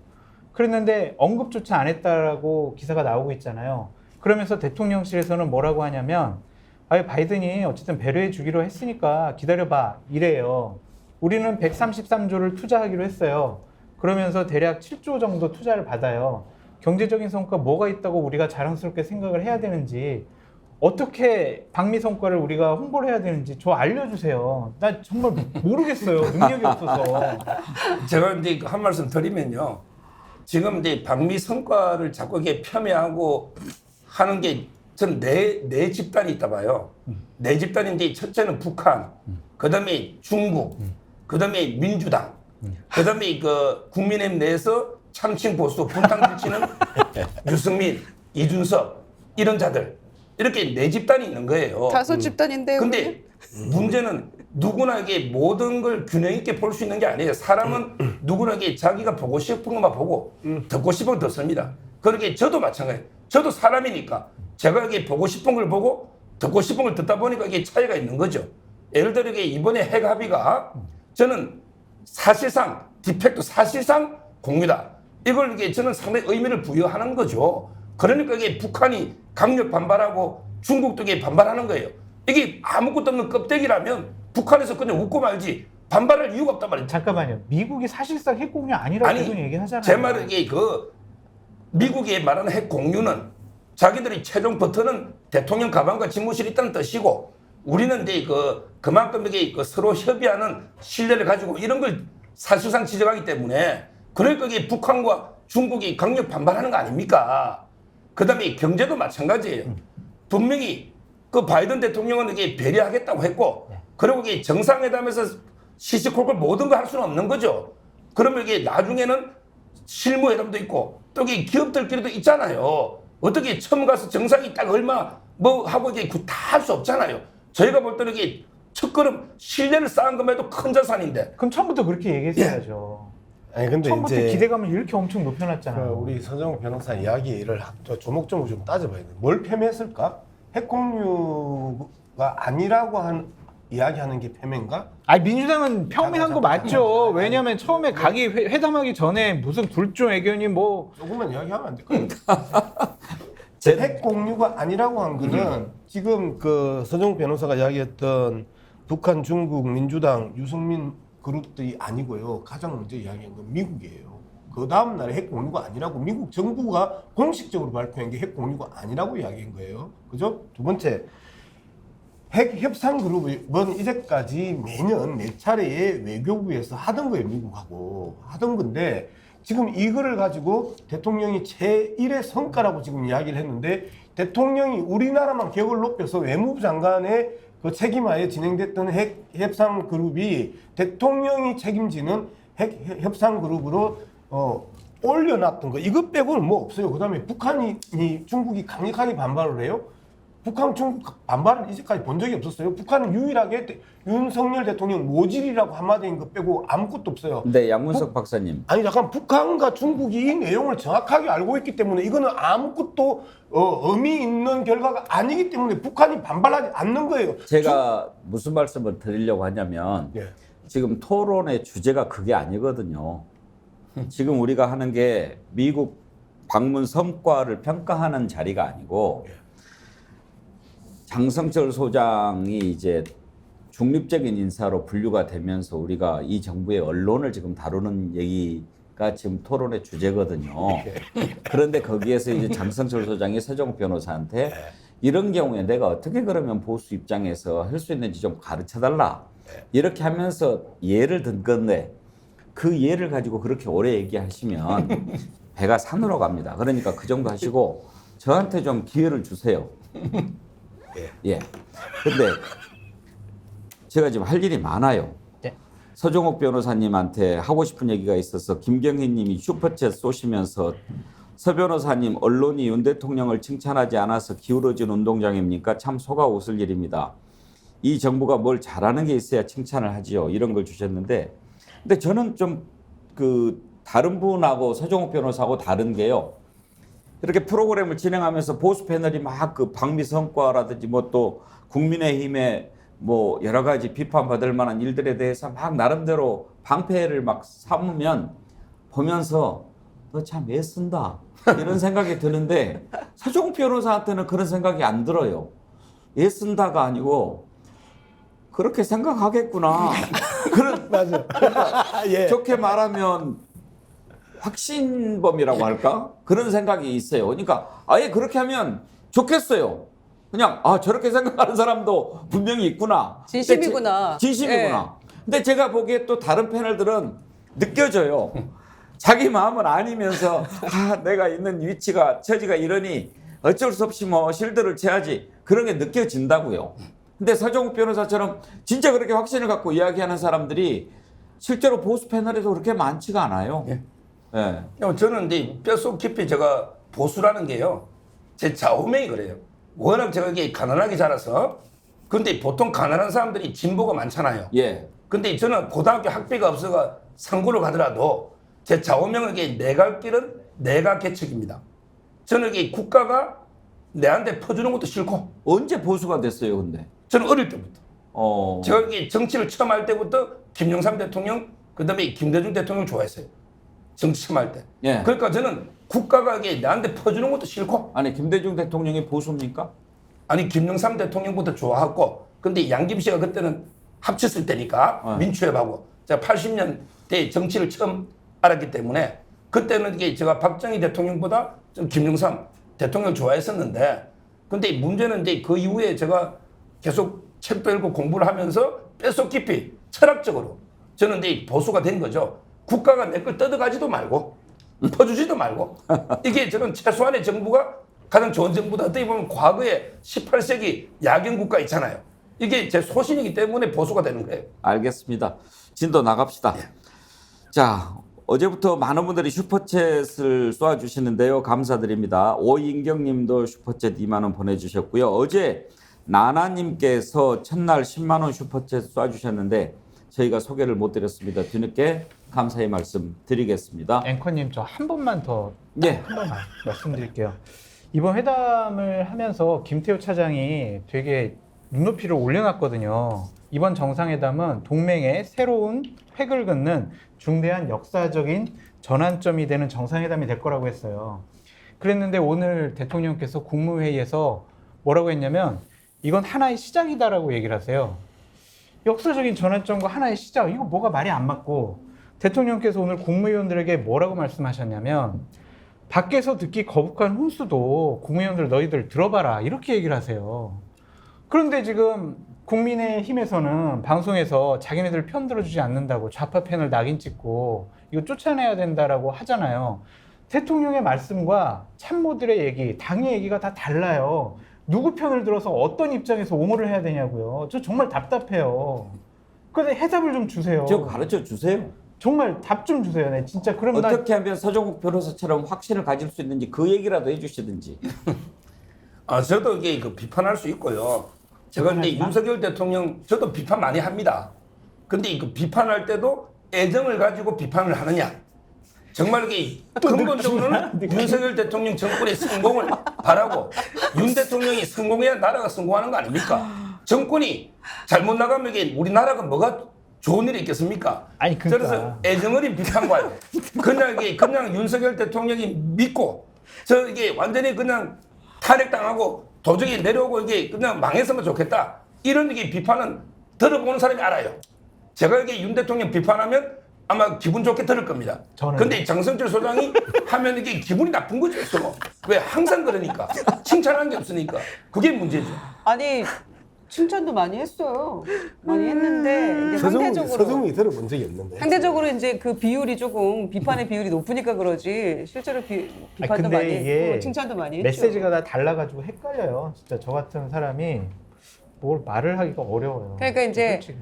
그랬는데 언급조차 안 했다라고 기사가 나오고 있잖아요. 그러면서 대통령실에서는 뭐라고 하냐면 바이든이 어쨌든 배려해 주기로 했으니까 기다려봐 이래요. 우리는 133조를 투자하기로 했어요. 그러면서 대략 7조 정도 투자를 받아요. 경제적인 성과 뭐가 있다고 우리가 자랑스럽게 생각을 해야 되는지, 어떻게 방미 성과를 우리가 홍보를 해야 되는지 저 알려주세요. 나 정말 모르겠어요. 능력이 없어서. 제가 이제 한 말씀 드리면요. 지금 이제 방미 성과를 자꾸 이렇게 폄훼하고 하는 게 전 네 집단이 있다 봐요. 네 집단인데 첫째는 북한, 그다음에 중국, 그다음에 민주당, 그다음에 그 국민의힘 내에서 참칭 보수 분탕 들치는 유승민, 이준석 이런 자들 이렇게 네 집단이 있는 거예요. 다섯 집단인데요. 근데 문제는 누구나게 모든 걸 균형 있게 볼 수 있는 게 아니에요. 사람은 누구나게 자기가 보고 싶은 것만 보고 듣고 싶은 걸 듣습니다. 그렇게 저도 마찬가지예요. 저도 사람이니까 제가 이게 보고 싶은 걸 보고 듣고 싶은 걸 듣다 보니까 이게 차이가 있는 거죠. 예를 들어 이번에 핵 합의가 저는 사실상 디펙트 사실상 공유다. 이걸 이게 저는 상당히 의미를 부여하는 거죠. 그러니까 이게 북한이 강력 반발하고 중국도 이게 반발하는 거예요. 이게 아무것도 없는 껍데기라면 북한에서 그냥 웃고 말지 반발할 이유가 없단 말이에요. 잠깐만요. 미국이 사실상 핵 공유 아니라고 계속 얘기하잖아요. 제 말은 이게 미국이 말하는 핵 공유는 자기들이 최종 버튼은 대통령 가방과 집무실이 있다는 뜻이고, 우리는 이제 그만큼 이게 서로 협의하는 신뢰를 가지고 이런 걸 사실상 지적하기 때문에, 그러니까 이게 북한과 중국이 강력 반발하는 거 아닙니까? 그다음에 경제도 마찬가지예요. 분명히 그 바이든 대통령은 이게 배려하겠다고 했고, 그리고 이게 정상회담에서 시시콜콜 모든 걸 할 수는 없는 거죠. 그러면 이게 나중에는 실무회담도 있고 또 이게 기업들끼리도 있잖아요. 어떻게 처음 가서 정상이 딱 얼마 뭐 하고 이게 다 할 수 없잖아요. 저희가 볼 때는 이게 첫걸음 신뢰를 쌓은 것만 해도 큰 자산인데. 그럼 처음부터 그렇게 얘기했어야죠. 아니 근데 처음부터 이제 기대감을 이렇게 엄청 높여놨잖아요. 우리 서정욱 변호사 이야기를 조목조목 좀 따져봐야 돼. 뭘 폄훼했을까? 핵 공유가 아니라고 이야기하는 게 폄훼인가? 아니 민주당은 폄훼한 거 맞죠. 왜냐면 처음에 회담하기 전에 무슨 불종 애견이 뭐 조금만 이야기하면 안 될까요? 핵 공유가 아니라고 한 거는 지금 그 서정욱 변호사가 이야기했던 북한, 중국, 민주당, 유승민 그룹들이 아니고요. 가장 먼저 이야기한 건 미국이에요. 그 다음 날에 핵 공유가 아니라고 미국 정부가 공식적으로 발표한 게 핵 공유가 아니라고 이야기한 거예요. 그죠? 두 번째, 핵 협상 그룹은 이제까지 매년 몇 차례의 외교부에서 하던 거예요. 미국하고 하던 건데, 지금 이거를 가지고 대통령이 제1의 성과라고 지금 이야기를 했는데, 대통령이 우리나라만 격을 높여서 외무부 장관의 그 책임하에 진행됐던 핵 협상 그룹이 대통령이 책임지는 핵 협상 그룹으로 올려놨던 거 이것 빼고는 뭐 없어요. 그다음에 북한이 중국이 강력하게 반발을 해요. 북한 중국 반발을 이제까지 본 적이 없었어요. 북한은 유일하게 윤석열 대통령 모질이라고 한마디인 거 빼고 아무것도 없어요. 근데 양문석 박사님, 아니 잠깐 북한과 중국이 이 내용을 정확하게 알고 있기 때문에 이거는 아무것도 의미 있는 결과가 아니기 때문에 북한이 반발하지 않는 거예요. 제가 무슨 말씀을 드리려고 하냐면 예. 지금 토론의 주제가 그게 아니거든요. 지금 우리가 하는 게 미국 방문 성과를 평가하는 자리가 아니고 장성철 소장이 이제 중립적인 인사로 분류가 되면서 우리가 이 정부의 언론을 지금 다루는 얘기가 지금 토론의 주제거든요. 그런데 거기에서 이제 장성철 소장이 서정욱 변호사한테 이런 경우에 내가 어떻게 그러면 보수 입장에서 할 수 있는지 좀 가르쳐 달라. 이렇게 하면서 예를 든 건데 그 예를 가지고 그렇게 오래 얘기하시면 배가 산으로 갑니다. 그러니까 그 정도 하시고 저한테 좀 기회를 주세요. 예. 근데 제가 지금 할 일이 많아요. 네. 서종옥 변호사님한테 하고 싶은 얘기가 있어서 김경희 님이 슈퍼챗 쏘시면서 서 변호사님 언론이 윤 대통령을 칭찬하지 않아서 기울어진 운동장입니까? 참 속아 웃을 일입니다. 이 정부가 뭘 잘하는 게 있어야 칭찬을 하지요. 이런 걸 주셨는데 근데 저는 좀 그 다른 분하고 서종옥 변호사하고 다른 게요. 이렇게 프로그램을 진행하면서 보수 패널이 막 그 방미 성과라든지 뭐 또 국민의힘의 뭐 여러 가지 비판받을 만한 일들에 대해서 막 나름대로 방패를 막 삼으면 보면서 너 참 애쓴다 이런 생각이 드는데 서종욱 변호사한테는 그런 생각이 안 들어요. 애쓴다가 아니고 그렇게 생각하겠구나. 그런 맞아. 예. 좋게 말하면 확신범이라고 할까? 그런 생각이 있어요. 그러니까 아예 그렇게 하면 좋겠어요. 그냥 저렇게 생각하는 사람도 분명히 있구나. 진심이구나. 진심이구나. 근데 제가 보기에 또 다른 패널들은 느껴져요. 자기 마음은 아니면서 내가 있는 위치가 처지가 이러니 어쩔 수 없이 뭐 실드를 쳐야지. 그런 게 느껴진다고요. 근데 서정욱 변호사처럼 진짜 그렇게 확신을 갖고 이야기하는 사람들이 실제로 보수 패널에도 그렇게 많지가 않아요. 예. 예. 저는 이제 뼛속 깊이 제가 보수라는 게요. 제 좌우명이 그래요. 워낙 제가 이게 가난하게 자라서 근데 보통 가난한 사람들이 진보가 많잖아요. 예. 근데 저는 고등학교 학비가 없어가 상고를 가더라도 제 좌우명은 이게 내갈 길은 내가 개척입니다. 저는 이게 국가가 내한테 퍼주는 것도 싫고 언제 보수가 됐어요, 근데? 저는 어릴 때부터 제가 이게 정치를 처음 할 때부터 김영삼 대통령 그다음에 김대중 대통령 좋아했어요. 정치 처음 할 때. 예. 그러니까 저는 국가가 이게 나한테 퍼주는 것도 싫고 아니 김대중 대통령이 보수입니까? 아니 김영삼 대통령부터 좋아하고 근데 양김씨가 그때는 합쳤을 때니까 민추협하고 제가 80년대 정치를 처음 알았기 때문에 그때는 이게 제가 박정희 대통령보다 좀 김영삼 대통령 좋아했었는데 근데 문제는 이제 그 이후에 제가 계속 책도 읽고 공부를 하면서 뼛속 깊이 철학적으로 저는 이제 보수가 된 거죠. 국가가 내 걸 뜯어가지도 말고 퍼주지도 말고 이게 저는 최소한의 정부가 가장 좋은 정부다. 어떻게 보면 과거에 18세기 야경 국가 있잖아요. 이게 제 소신이기 때문에 보수가 되는 거예요. 알겠습니다. 진도 나갑시다. 자, 어제부터 많은 분들이 슈퍼챗을 쏘아주시는데요. 감사드립니다. 오인경 님도 슈퍼챗 2만 원 보내주셨고요. 어제 나나님께서 첫날 10만 원 슈퍼챗 쏘아주셨는데 저희가 소개를 못 드렸습니다. 뒤늦게 감사의 말씀 드리겠습니다. 앵커님 저 한 번만 더 예. 한 번만 말씀드릴게요. 이번 회담을 하면서 김태호 차장이 되게 눈높이를 올려놨거든요. 이번 정상회담은 동맹의 새로운 획을 긋는 중대한 역사적인 전환점이 되는 정상회담이 될 거라고 했어요. 그랬는데 오늘 대통령께서 국무회의에서 뭐라고 했냐면 이건 하나의 시작이다라고 얘기를 하세요. 역사적인 전환점과 하나의 시작, 이거 뭐가 말이 안 맞고 대통령께서 오늘 국무위원들에게 뭐라고 말씀하셨냐면 밖에서 듣기 거북한 훈수도 국무위원들 너희들 들어봐라 이렇게 얘기를 하세요. 그런데 지금 국민의힘에서는 방송에서 자기네들 편 들어주지 않는다고 좌파 패널 낙인 찍고 이거 쫓아내야 된다라고 하잖아요. 대통령의 말씀과 참모들의 얘기, 당의 얘기가 다 달라요. 누구 편을 들어서 어떤 입장에서 옹호를 해야 되냐고요. 저 정말 답답해요. 그런데 해답을 좀 주세요. 저 가르쳐 주세요. 정말 답 좀 주세요. 네, 진짜 그럼 나 어떻게 하면 서정국 변호사처럼 확신을 가질 수 있는지 그 얘기라도 해주시든지. 저도 이게 그 비판할 수 있고요. 제가 이제 윤석열 대통령 저도 비판 많이 합니다. 근데 그 비판할 때도 애정을 가지고 비판을 하느냐? 정말 이게 근본적으로는 윤석열 대통령 정권의 성공을 바라고 윤 대통령이 성공해야 나라가 성공하는 거 아닙니까? 정권이 잘못 나가면 이게 우리나라가 뭐가 좋은 일이 있겠습니까? 아니, 그러니까. 그래서 애정 어린 비판과요. 그냥 윤석열 대통령이 믿고 이게 완전히 그냥 탄핵당하고 도저히 내려오고 이게 그냥 망했으면 좋겠다. 이런 게 비판은 들어보는 사람이 알아요. 제가 이게 윤 대통령 비판하면 아마 기분 좋게 들을 겁니다. 근데 장성철 소장이 하면 이게 기분이 나쁜 거죠. 왜 항상 그러니까 칭찬하는 게 없으니까 그게 문제죠. 아니 칭찬도 많이 했어요. 많이 했는데 이제 서정훈이 들어본 적이 없는데. 상대적으로 이제 그 비율이 조금 비판의 비율이 높으니까 그러지 실제로 비판도 근데 많이 이게 했고 칭찬도 많이 했죠. 메시지가 다 달라가지고 헷갈려요. 진짜 저 같은 사람이 뭘 말을 하기가 어려워요. 그러니까 이제 솔직히.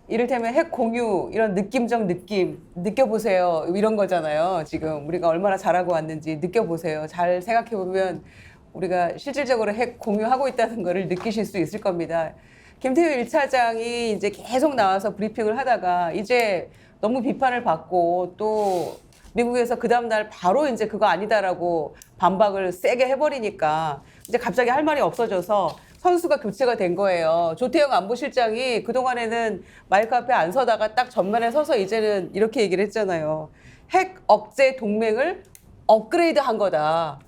이를테면 핵 공유 이런 느낌적 느낌 느껴보세요 이런 거잖아요. 지금 우리가 얼마나 잘하고 왔는지 느껴보세요. 잘 생각해 보면 우리가 실질적으로 핵 공유하고 있다는 거를 느끼실 수 있을 겁니다. 김태우 1차장이 이제 계속 나와서 브리핑을 하다가 이제 너무 비판을 받고 또 미국에서 그 다음날 바로 이제 그거 아니다라고 반박을 세게 해버리니까 이제 갑자기 할 말이 없어져서 선수가 교체가 된 거예요. 조태영 안보실장이 그동안에는 마이크 앞에 안 서다가 딱 전면에 서서 이제는 이렇게 얘기를 했잖아요. 핵 억제 동맹을 업그레이드 한 거다.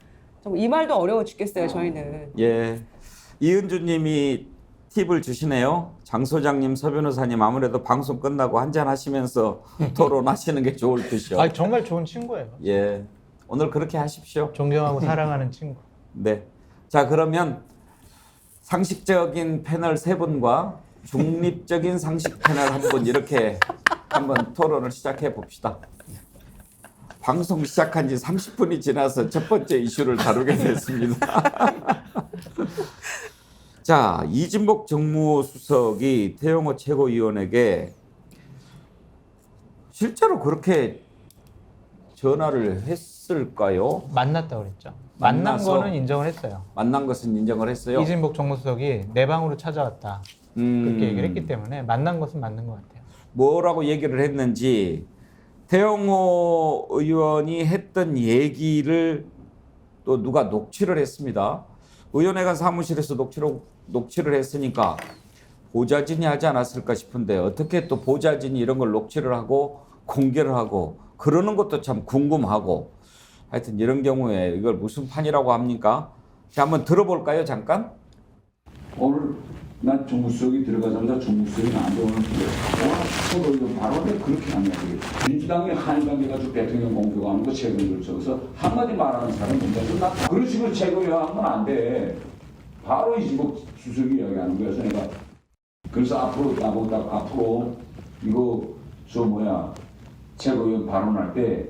이 말도 어려워 죽겠어요, 저희는. 예, 이은주님이 팁을 주시네요. 장 소장님, 서 변호사님 아무래도 방송 끝나고 한잔 하시면서 토론하시는 게 좋을 듯이요. 아, 정말 좋은 친구예요. 예, 오늘 그렇게 하십시오. 존경하고 사랑하는 친구. 네, 자 그러면 상식적인 패널 세 분과 중립적인 상식 패널 한 분 이렇게 한번 토론을 시작해 봅시다. 방송 시작한 지 30분이 지나서 첫 번째 이슈를 다루게 됐습니다. 자, 이진복 정무수석이 태영호 최고위원에게 실제로 그렇게 전화를 했을까요? 만났다고 그랬죠. 만난 만나서 거는 인정을 했어요. 만난 것은 인정을 했어요. 이진복 정무수석이 내 방으로 찾아왔다. 그렇게 얘기를 했기 때문에 만난 것은 맞는 것 같아요. 뭐라고 얘기를 했는지 태영호 의원이 했던 얘기를 또 누가 녹취를 했습니다. 의원회관 사무실에서 녹취를 했으니까 보좌진이 하지 않았을까 싶은데 어떻게 또 보좌진이 이런 걸 녹취를 하고 공개를 하고 그러는 것도 참 궁금하고 하여튼 이런 경우에 이걸 무슨 판이라고 합니까? 자, 한번 들어볼까요, 잠깐? 오늘 난 정무수석이 들어가자마자 정무수석이 나한테 오늘 서로 바로 그렇게 하냐. 민주당의 한일관계 가지고 대통령 공격하는 거 최근에 적어서 한마디 말하는 사람은 뭔가 나 그런 식으로 최고위원하면 안 돼. 바로 이진복 수석이 이야기하는 거여서 내가 그래서 앞으로 이거 최고위원 발언할 때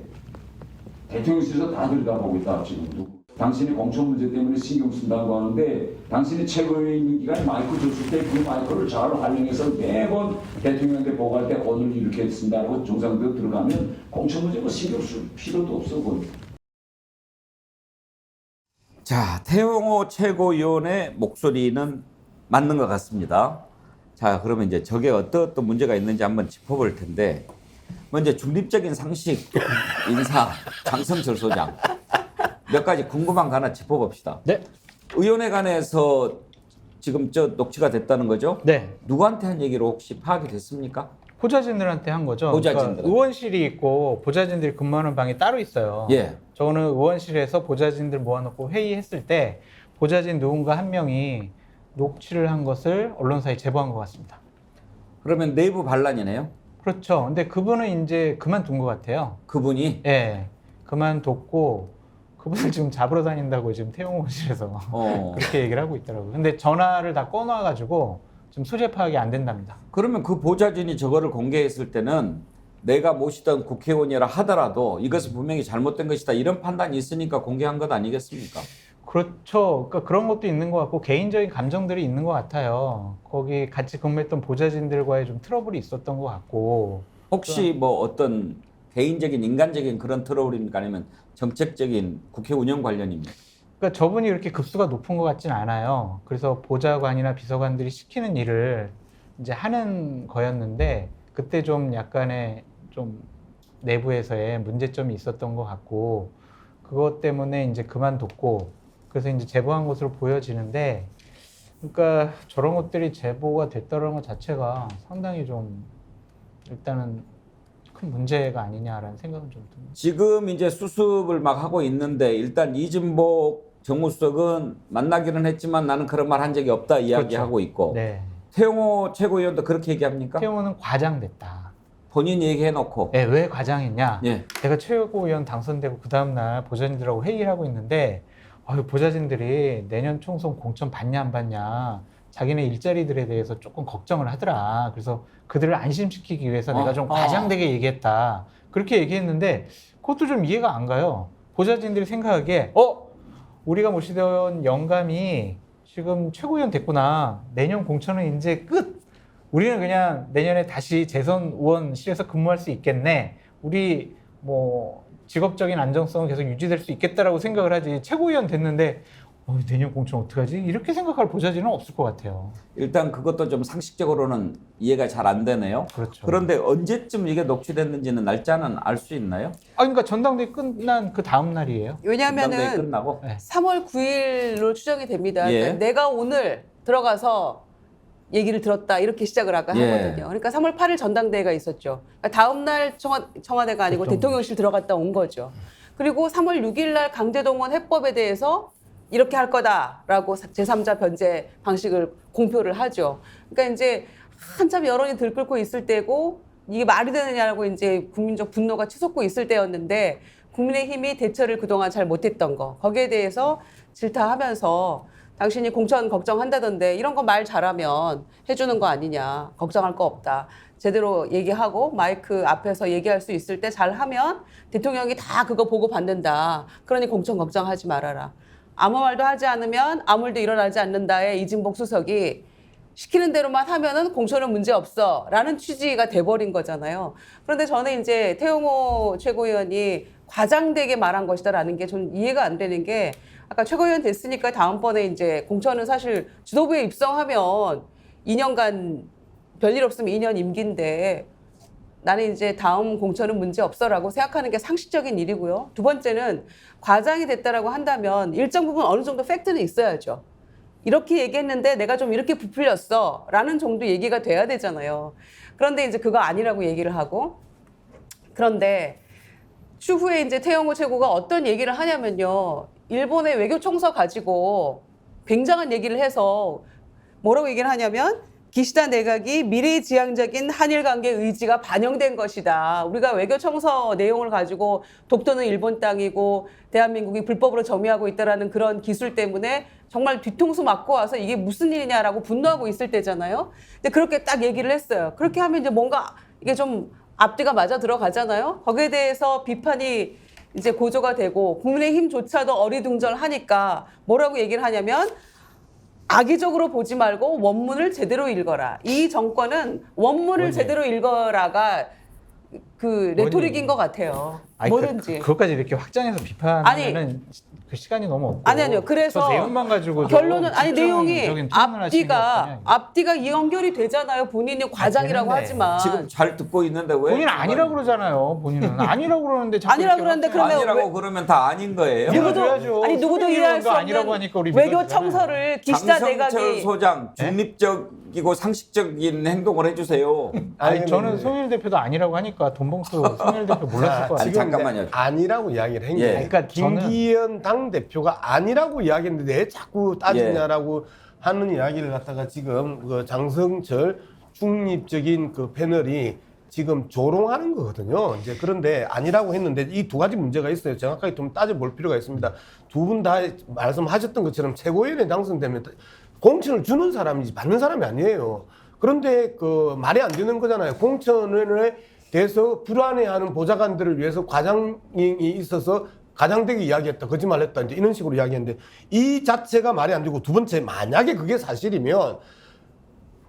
대통령실에서 다 들여다보고 있다 지금. 당신이 공천 문제 때문에 신경 쓴다고 하는데 당신이 최고위원에 있는 기간에 마이크 줬을 때 그 마이크를 잘 활용해서 매번 대통령한테 보고할 때 오늘 이렇게 쓴다고 정상대로 들어가면 공천 문제 뭐 신경 쓸 필요도 없어 보여. 자, 태영호 최고위원의 목소리는 맞는 것 같습니다. 자, 그러면 이제 저게 어떤 문제가 있는지 한번 짚어볼 텐데 먼저 중립적인 상식 인사 장성철 소장 몇 가지 궁금한 거 하나 짚어봅시다. 네. 의원회관에서 지금 저 녹취가 됐다는 거죠? 네. 누구한테 한 얘기로 혹시 파악이 됐습니까? 보좌진들한테 한 거죠. 보좌진들. 그러니까 의원실이 있고 보좌진들이 근무하는 방이 따로 있어요. 예. 저는 의원실에서 보좌진들 모아놓고 회의했을 때 보좌진 누군가 한 명이 녹취를 한 것을 언론사에 제보한 것 같습니다. 그러면 내부 반란이네요? 그렇죠. 근데 그분은 이제 그만둔 것 같아요. 그분이? 예. 그만뒀고 그분을 지금 잡으러 다닌다고 지금 태용호실에서 그렇게 얘기를 하고 있더라고요. 근데 전화를 다 꺼놔가지고 지금 소재 파악이 안 된답니다. 그러면 그 보좌진이 저거를 공개했을 때는 내가 모시던 국회의원이라 하더라도 이것은 분명히 잘못된 것이다 이런 판단이 있으니까 공개한 것 아니겠습니까? 그렇죠. 그러니까 그런 것도 있는 것 같고 개인적인 감정들이 있는 것 같아요. 거기 같이 근무했던 보좌진들과의 좀 트러블이 있었던 것 같고 혹시 뭐 어떤 개인적인 인간적인 그런 트러블입니까? 아니면 정책적인 국회 운영 관련입니까? 그러니까 저분이 이렇게 급수가 높은 것 같진 않아요. 그래서 보좌관이나 비서관들이 시키는 일을 이제 하는 거였는데 그때 좀 약간의 좀 내부에서의 문제점이 있었던 것 같고 그것 때문에 이제 그만뒀고 그래서 이제 제보한 것으로 보여지는데 그러니까 저런 것들이 제보가 됐다는 것 자체가 상당히 좀 일단은 큰 문제가 아니냐라는 생각은 좀 듭니다. 지금 이제 수습을 막 하고 있는데 일단 이진복 정무수석은 만나기는 했지만 나는 그런 말 한 적이 없다 이야기하고 있고 네. 태용호 최고위원도 그렇게 얘기합니까? 태용호는 과장됐다. 본인 얘기해놓고 네, 왜 과장했냐? 예. 내가 최고위원 당선되고 그 다음날 보좌진들하고 회의를 하고 있는데 보좌진들이 내년 총선 공천 받냐 안 받냐 자기네 일자리들에 대해서 조금 걱정을 하더라. 그래서 그들을 안심시키기 위해서 내가 좀 과장되게 얘기했다. 그렇게 얘기했는데 그것도 좀 이해가 안 가요. 보좌진들이 생각하기에 우리가 모시던 영감이 지금 최고위원 됐구나. 내년 공천은 이제 끝. 우리는 그냥 내년에 다시 재선 의원실에서 근무할 수 있겠네. 우리 뭐 직업적인 안정성은 계속 유지될 수 있겠다라고 생각을 하지. 최고위원 됐는데 내년 공천 어떡하지? 이렇게 생각할 보좌진은 없을 것 같아요. 일단 그것도 좀 상식적으로는 이해가 잘 안 되네요. 그렇죠. 그런데 언제쯤 이게 녹취됐는지는 날짜는 알 수 있나요? 그러니까 전당대회 끝난 그 다음 날이에요. 전당대회 왜냐하면은 끝나고 네. 3월 9일로 추정이 됩니다. 예. 그러니까 내가 오늘 들어가서 얘기를 들었다 이렇게 시작을 아까 예. 하거든요. 그러니까 3월 8일 전당대회가 있었죠. 그러니까 다음 날 청와대가 아니고 대통령실 들어갔다 온 거죠. 그리고 3월 6일 날 강제동원 해법에 대해서 이렇게 할 거다라고 제3자 변제 방식을 공표를 하죠. 그러니까 이제 한참 여론이 들끓고 있을 때고 이게 말이 되느냐고 이제 국민적 분노가 치솟고 있을 때였는데 국민의힘이 대처를 그동안 잘 못했던 거 거기에 대해서 질타하면서 당신이 공천 걱정한다던데 이런 거 말 잘하면 해주는 거 아니냐. 걱정할 거 없다. 제대로 얘기하고 마이크 앞에서 얘기할 수 있을 때 잘하면 대통령이 다 그거 보고 받는다. 그러니 공천 걱정하지 말아라. 아무 말도 하지 않으면 아무 일도 일어나지 않는다에 이진복 수석이 시키는 대로만 하면은 공천은 문제 없어 라는 취지가 돼버린 거잖아요. 그런데 저는 이제 태용호 최고위원이 과장되게 말한 것이다라는 게 좀 이해가 안 되는 게 아까 최고위원 됐으니까 다음번에 이제 공천은 사실 지도부에 입성하면 2년간 별일 없으면 2년 임기인데 나는 이제 다음 공천은 문제 없어라고 생각하는 게 상식적인 일이고요. 두 번째는 과장이 됐다라고 한다면 일정 부분 어느 정도 팩트는 있어야죠. 이렇게 얘기했는데 내가 좀 이렇게 부풀렸어 라는 정도 얘기가 돼야 되잖아요. 그런데 이제 그거 아니라고 얘기를 하고 그런데 추후에 이제 태영호 최고가 어떤 얘기를 하냐면요. 일본의 외교청서 가지고 굉장한 얘기를 해서 뭐라고 얘기를 하냐면 기시다 내각이 미래지향적인 한일 관계 의지가 반영된 것이다. 우리가 외교청서 내용을 가지고 독도는 일본 땅이고 대한민국이 불법으로 점유하고 있다라는 그런 기술 때문에 정말 뒤통수 맞고 와서 이게 무슨 일이냐라고 분노하고 있을 때잖아요. 근데 그렇게 딱 얘기를 했어요. 그렇게 하면 이제 뭔가 이게 좀 앞뒤가 맞아 들어가잖아요. 거기에 대해서 비판이 이제 고조가 되고 국민의힘조차도 어리둥절하니까 뭐라고 얘기를 하냐면 악의적으로 보지 말고 원문을 제대로 읽어라. 이 정권은 원문을 제대로 읽어라가 그 레토릭인 것 같아요. 뭐든지. 그것까지 이렇게 확장해서 비판하면은 그 시간이 너무 없고. 아니요. 그래서 저 내용만 가지고 결론은 아니 내용이 집중적인 토론을 하시는 게 어떠냐. 앞뒤가 연결이 되잖아요. 본인이 과장이라고 되는데. 하지만 지금 잘 듣고 있는데 왜? 본인 아니라고 그러잖아요. 본인은 아니라고 그러는데 자꾸 아니라고 이렇게 그러는데 확장해. 그러면 아니라고 그러면 다 아닌 거예요. 믿어줘야죠. 아니 누구도 수빈이 이해할 수 의원도 아니라고 없는 하니까 우리 외교 믿어주잖아요. 청서를 기시다 장성철 내각이 소장 중립적이고 상식적인 행동을 해주세요. 아니 저는 송일 대표도 아니라고 하니까 돈봉투 송일 대표 몰랐을 거예요. 아니, 잠깐만요. 아니라고 이야기를 한 게. 예. 그러니까 저는- 김기현 당 대표가 아니라고 이야기했는데 왜 자꾸 따지냐라고 하는 이야기를 갖다가 지금 그 장성철 중립적인 그 패널이 지금 조롱하는 거거든요. 이제 그런데 아니라고 했는데 이 두 가지 문제가 있어요. 정확하게 좀 따져볼 필요가 있습니다. 두 분 다 말씀하셨던 것처럼 최고위원에 당선되면 공천을 주는 사람이지 받는 사람이 아니에요. 그런데 그 말이 안 되는 거잖아요. 공천에 대해서 불안해하는 보좌관들을 위해서 과장이 있어서 과장되게 이야기했다, 거짓말했다, 이제 이런 식으로 이야기했는데 이 자체가 말이 안 되고 두 번째 만약에 그게 사실이면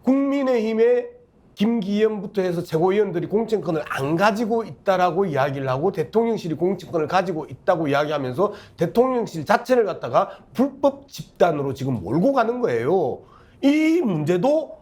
국민의힘의 김기현부터 해서 최고위원들이 공천권을 안 가지고 있다라고 이야기를 하고 대통령실이 공천권을 가지고 있다고 이야기하면서 대통령실 자체를 갖다가 불법 집단으로 지금 몰고 가는 거예요. 이 문제도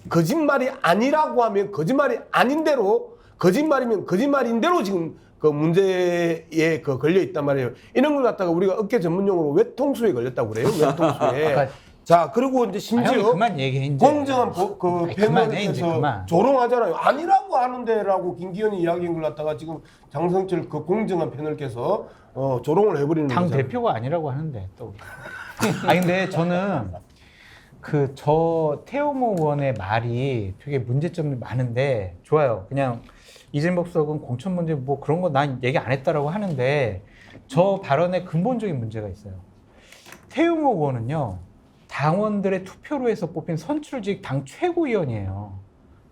거짓말이 아니라고 하면 거짓말이 아닌 대로, 거짓말이면 거짓말인 대로 지금 그 문제에 걸려 있단 말이에요. 이런 걸 갖다가 우리가 업계 전문용어로 외통수에 걸렸다고 그래요. 외통수에. 자, 그리고 이제 심지어 형이 그만 얘기해, 이제. 공정한 그 아니, 그만해, 이제 패널에서 그만. 조롱하잖아요. 아니라고 하는데라고 김기현이 이야기한 걸 갖다가 지금 장성철 그 공정한 패널께서 조롱을 해버리는 당 거잖아요. 대표가 아니라고 하는데 또. 아 근데 저는 그 저 태용호 의원의 말이 되게 문제점이 많은데 좋아요. 그냥 이진복 수석은 공천 문제 뭐 그런 거 난 얘기 안 했다라고 하는데 저 발언에 근본적인 문제가 있어요. 태용호 의원은요 당원들의 투표로 해서 뽑힌 선출직 당 최고위원이에요.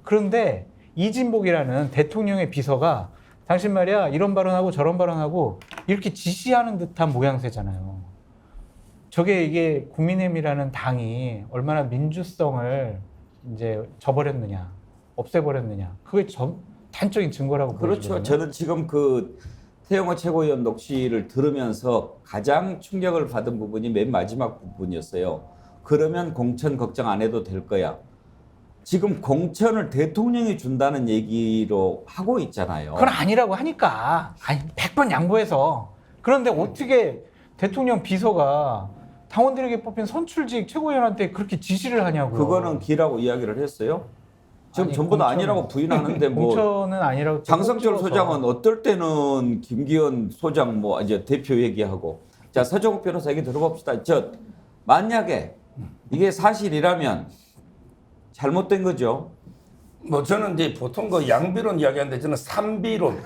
그런데 이진복이라는 대통령의 비서가 당신 말이야 이런 발언하고 저런 발언하고 이렇게 지시하는 듯한 모양새잖아요. 저게 이게 국민의힘이라는 당이 얼마나 민주성을 이제 저버렸느냐, 없애버렸느냐. 그게 단적인 증거라고 그렇죠. 보여지거든요. 저는 지금 그 태영호 최고위원 녹취를 들으면서 가장 충격을 받은 부분이 맨 마지막 부분이었어요. 그러면 공천 걱정 안 해도 될 거야. 지금 공천을 대통령이 준다는 얘기로 하고 있잖아요. 그건 아니라고 하니까 아니 100번 양보해서 그런데 어떻게 대통령 비서가 당원들에게 뽑힌 선출직 최고위원한테 그렇게 지시를 하냐고요. 그거는 기라고 이야기를 했어요. 지금 아니, 전부 다 공천- 아니라고 부인하는데 뭐 공천은 아니라고 장성철 꼭 집어서. 소장은 어떨 때는 김기현 소장 뭐 이제 대표 얘기하고 자 서정욱 변호사 얘기 들어봅시다. 저 만약에 이게 사실이라면 잘못된 거죠. 뭐 저는 이제 보통 그 양비론 이야기하는데 저는 삼비론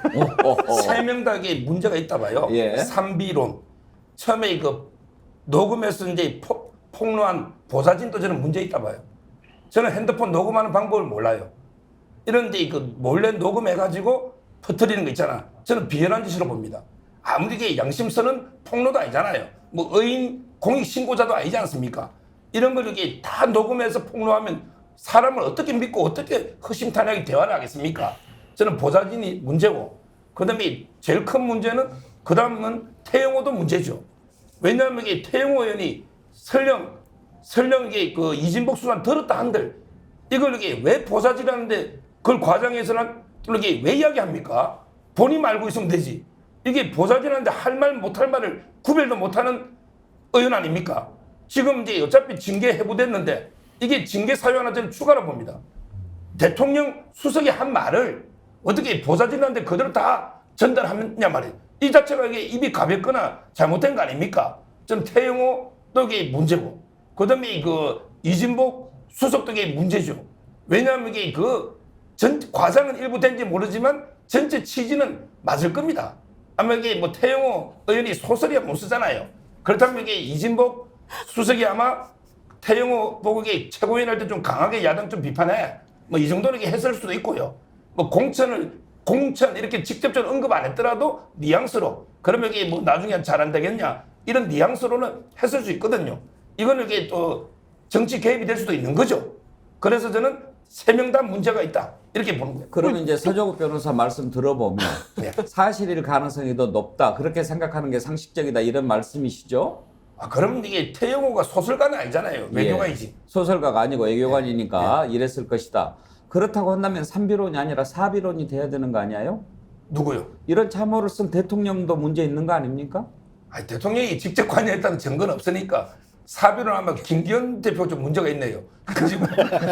세 명 다 이게 문제가 있다 봐요. 예. 삼비론 처음에 그 녹음해서 이제 폭로한 보사진도 저는 문제 있다 봐요. 저는 핸드폰 녹음하는 방법을 몰라요. 이런데 그 몰래 녹음해가지고 퍼뜨리는 거 있잖아. 저는 비열한 짓으로 봅니다. 아무리 이게 양심선은 폭로도 아니잖아요. 뭐 의인 공익 신고자도 아니지 않습니까? 이런 걸 이렇게 다 녹음해서 폭로하면 사람을 어떻게 믿고 어떻게 허심탄회하게 대화를 하겠습니까? 저는 보사진이 문제고 그다음에 제일 큰 문제는 그다음은 태영호도 문제죠. 왜냐하면 이게 태영호 의원이 설령 이게 그 이진복 수사는 들었다 한들 이걸 이게 왜 보사질하는데 그걸 과장해서는 이게 왜 이야기합니까? 본인 알고 있으면 되지. 이게 보사질하는데 할 말 못할 말을 구별도 못하는 의원 아닙니까? 지금 이제 어차피 징계 해부됐는데 이게 징계 사유 하나 저는 추가로 봅니다. 대통령 수석이 한 말을 어떻게 보사질하는데 그대로 다 전달하느냐 말이에요. 이 자체가 이게 입이 가볍거나 잘못된 거 아닙니까? 저는 태영호도 이게 문제고, 그 다음에 그 이진복 수석도 이게 문제죠. 왜냐하면 이게 과장은 일부 된지 모르지만 전체 취지는 맞을 겁니다. 아마 이게 뭐 태영호 의원이 소설이야 못 쓰잖아요. 그렇다면 이게 이진복 수석이 아마 태영호 보고 이게 최고위원 할 때 좀 강하게 야당 좀 비판해. 뭐 이 정도는 이게 했을 수도 있고요. 뭐 공천 이렇게 직접적으로 언급 안 했더라도 뉘앙스로 그러면 이게 뭐 나중에 잘 안 되겠냐 이런 뉘앙스로는 했을 수 있거든요. 이거는 이게 또 정치 개입이 될 수도 있는 거죠. 그래서 저는 세 명 다 문제가 있다 이렇게 보는 거예요. 그러면 이제 서정욱 변호사 말씀 들어보면 네. 사실일 가능성이 더 높다. 그렇게 생각하는 게 상식적이다. 이런 말씀이시죠? 그럼 이게 태영호가 소설가는 아니잖아요. 외교가이지. 예. 소설가가 아니고 외교관이니까 이랬을 것이다. 그렇다고 한다면 3비론이 아니라 4비론이 돼야 되는 거 아니에요? 누구요? 이런 참호를 쓴 대통령도 문제 있는 거 아닙니까? 대통령이 직접 관여했다는 증거는 없으니까 사비로 하면 김기현 대표 좀 문제가 있네요. 지금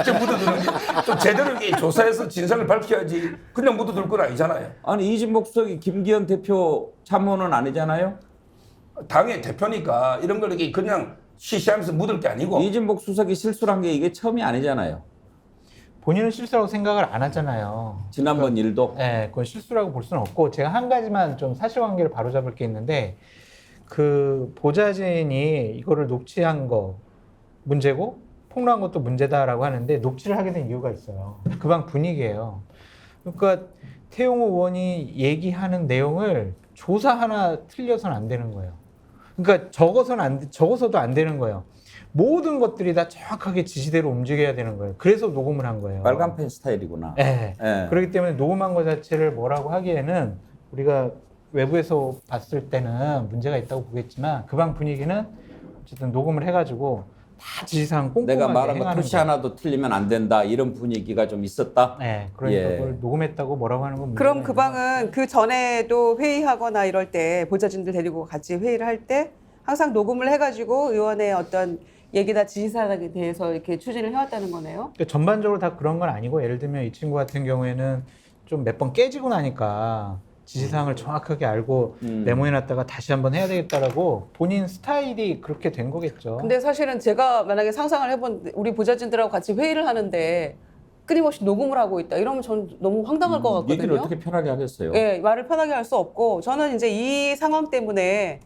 좀 묻어두는 게 좀 제대로 이게 조사해서 진상을 밝혀야지 그냥 묻어둘 건 아니잖아요. 아니 이진복 수석이 김기현 대표 참호는 아니잖아요? 당의 대표니까 이런 걸 이렇게 그냥 시시하면서 묻을 게 아니고 이진복 수석이 실수를 한 게 이게 처음이 아니잖아요. 본인은 실수라고 생각을 안 하잖아요. 지난번 일도. 네, 그건 실수라고 볼 수는 없고 제가 한 가지만 좀 사실관계를 바로잡을 게 있는데 그 보좌진이 이거를 녹취한 거 문제고 폭로한 것도 문제다라고 하는데 녹취를 하게 된 이유가 있어요. 그 방 분위기예요. 그러니까 태용호 의원이 얘기하는 내용을 조사 하나 틀려서는 안 되는 거예요. 그러니까 적어서도 안 되는 거예요. 모든 것들이 다 정확하게 지시대로 움직여야 되는 거예요. 그래서 녹음을 한 거예요. 빨간 펜 스타일이구나. 네. 예. 그렇기 때문에 녹음한 것 자체를 뭐라고 하기에는 우리가 외부에서 봤을 때는 문제가 있다고 보겠지만 그 방 분위기는 어쨌든 녹음을 해가지고 다 지시사항 꼼꼼하게 내가 말한 거 행하는 토시 거예요. 하나도 틀리면 안 된다 이런 분위기가 좀 있었다. 네, 그러니까 예. 그걸 녹음했다고 뭐라고 하는 건 그럼 문제가 그 있는 것 방은 그 전에도 회의하거나 이럴 때 보좌진들 데리고 같이 회의를 할 때 항상 녹음을 해가지고 의원의 어떤 얘기나 지시사항에 대해서 이렇게 추진을 해왔다는 거네요. 그러니까 전반적으로 다 그런 건 아니고 예를 들면 이 친구 같은 경우에는 좀 몇 번 깨지고 나니까 지시사항을 정확하게 알고 메모해놨다가 다시 한번 해야 되겠다라고 본인 스타일이 그렇게 된 거겠죠. 근데 사실은 제가 만약에 상상을 해본 우리 보좌진들하고 같이 회의를 하는데 끊임없이 녹음을 하고 있다. 이러면 전 너무 황당할 것 같거든요. 얘기를 어떻게 편하게 하겠어요? 예, 말을 편하게 할 수 없고 저는 이제 이 상황 때문에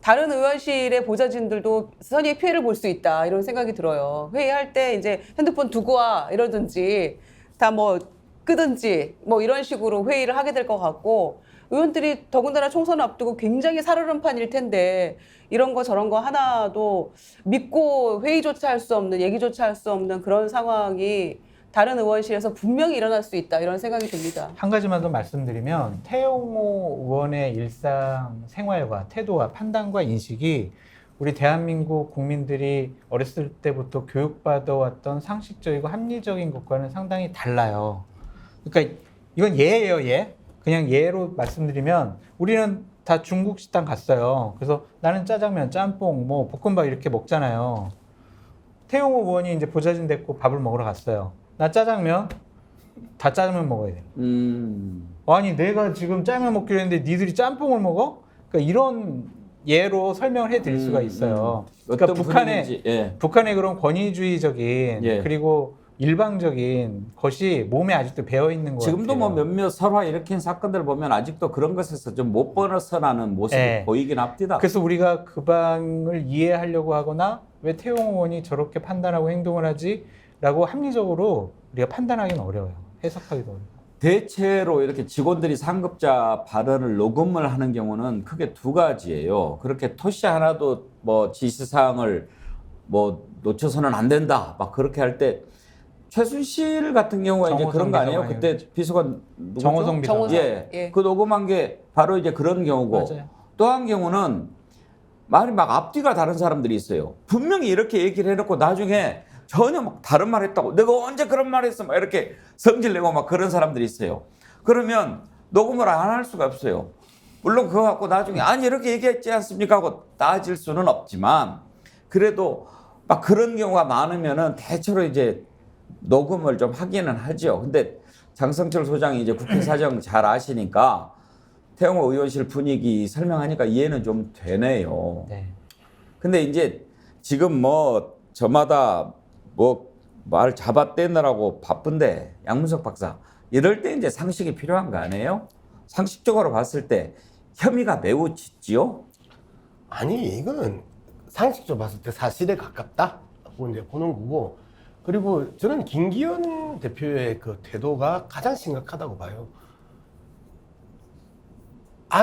다른 의원실의 보좌진들도 선의의 피해를 볼 수 있다 이런 생각이 들어요. 회의할 때 이제 핸드폰 두고 와 이러든지 다 뭐 끄든지 뭐 이런 식으로 회의를 하게 될 것 같고 의원들이 더군다나 총선 앞두고 굉장히 살얼음판일 텐데 이런 거 저런 거 하나도 믿고 회의조차 할 수 없는 얘기조차 할 수 없는 그런 상황이 다른 의원실에서 분명히 일어날 수 있다 이런 생각이 듭니다. 한 가지만 더 말씀드리면 태용호 의원의 일상 생활과 태도와 판단과 인식이 우리 대한민국 국민들이 어렸을 때부터 교육받아왔던 상식적이고 합리적인 것과는 상당히 달라요. 그러니까 이건 예예요, 예. 그냥 예로 말씀드리면 우리는 다 중국 식당 갔어요. 그래서 나는 짜장면, 짬뽕, 뭐 볶음밥 이렇게 먹잖아요. 태용호 의원이 이제 보좌진 됐고 밥을 먹으러 갔어요. 나 짜장면, 다 짜장면 먹어야 돼. 아니 내가 지금 짜장면 먹기로 했는데 니들이 짬뽕을 먹어? 그러니까 이런 예로 설명을 해드릴 수가 있어요. 그러니까 어떤 분위기인지, 예. 북한의 그런 권위주의적인 예. 그리고 일방적인 것이 몸에 아직도 배어 있는 것 지금도 같아요. 뭐 몇몇 설화 일으킨 사건들 보면 아직도 그런 것에서 좀 못 벗어나는 모습이 예. 보이긴 합니다. 그래서 우리가 그 방을 이해하려고 하거나 왜 태용 의원이 저렇게 판단하고 행동을 하지라고 합리적으로 우리가 판단하기는 어려워요. 해석하기도 어려워요. 대체로 이렇게 직원들이 상급자 발언을 녹음을 하는 경우는 크게 두 가지예요. 그렇게 토시 하나도 뭐 지시사항을 뭐 놓쳐서는 안 된다. 막 그렇게 할 때 최순실 같은 경우가 이제 정호성 그런 거 아니에요? 비서관이요. 그때 비서관 누구죠? 정호성 비서관. 정호성. 예. 예. 그 녹음한 게 바로 이제 그런 경우고 맞아요. 또 한 경우는 말이 막 앞뒤가 다른 사람들이 있어요. 분명히 이렇게 얘기를 해놓고 나중에 전혀 막 다른 말 했다고 내가 언제 그런 말 했어 막 이렇게 성질내고 막 그런 사람들이 있어요. 그러면 녹음을 안 할 수가 없어요. 물론 그거 갖고 나중에 아니 이렇게 얘기했지 않습니까 하고 따질 수는 없지만 그래도 막 그런 경우가 많으면은 대체로 이제 녹음을 좀 하기는 하죠. 근데 장성철 소장이 이제 국회 사정 잘 아시니까 태용호 의원실 분위기 설명하니까 이해는 좀 되네요. 네. 근데 이제 지금 뭐 저마다 뭐 말 잡아떼느라고 바쁜데 양문석 박사 이럴 때 이제 상식이 필요한 거 아니에요? 상식적으로 봤을 때 혐의가 매우 짙지요? 아니 이거는 상식적으로 봤을 때 사실에 가깝다고 이제 보는 거고 그리고 저는 김기현 대표의 그 태도가 가장 심각하다고 봐요.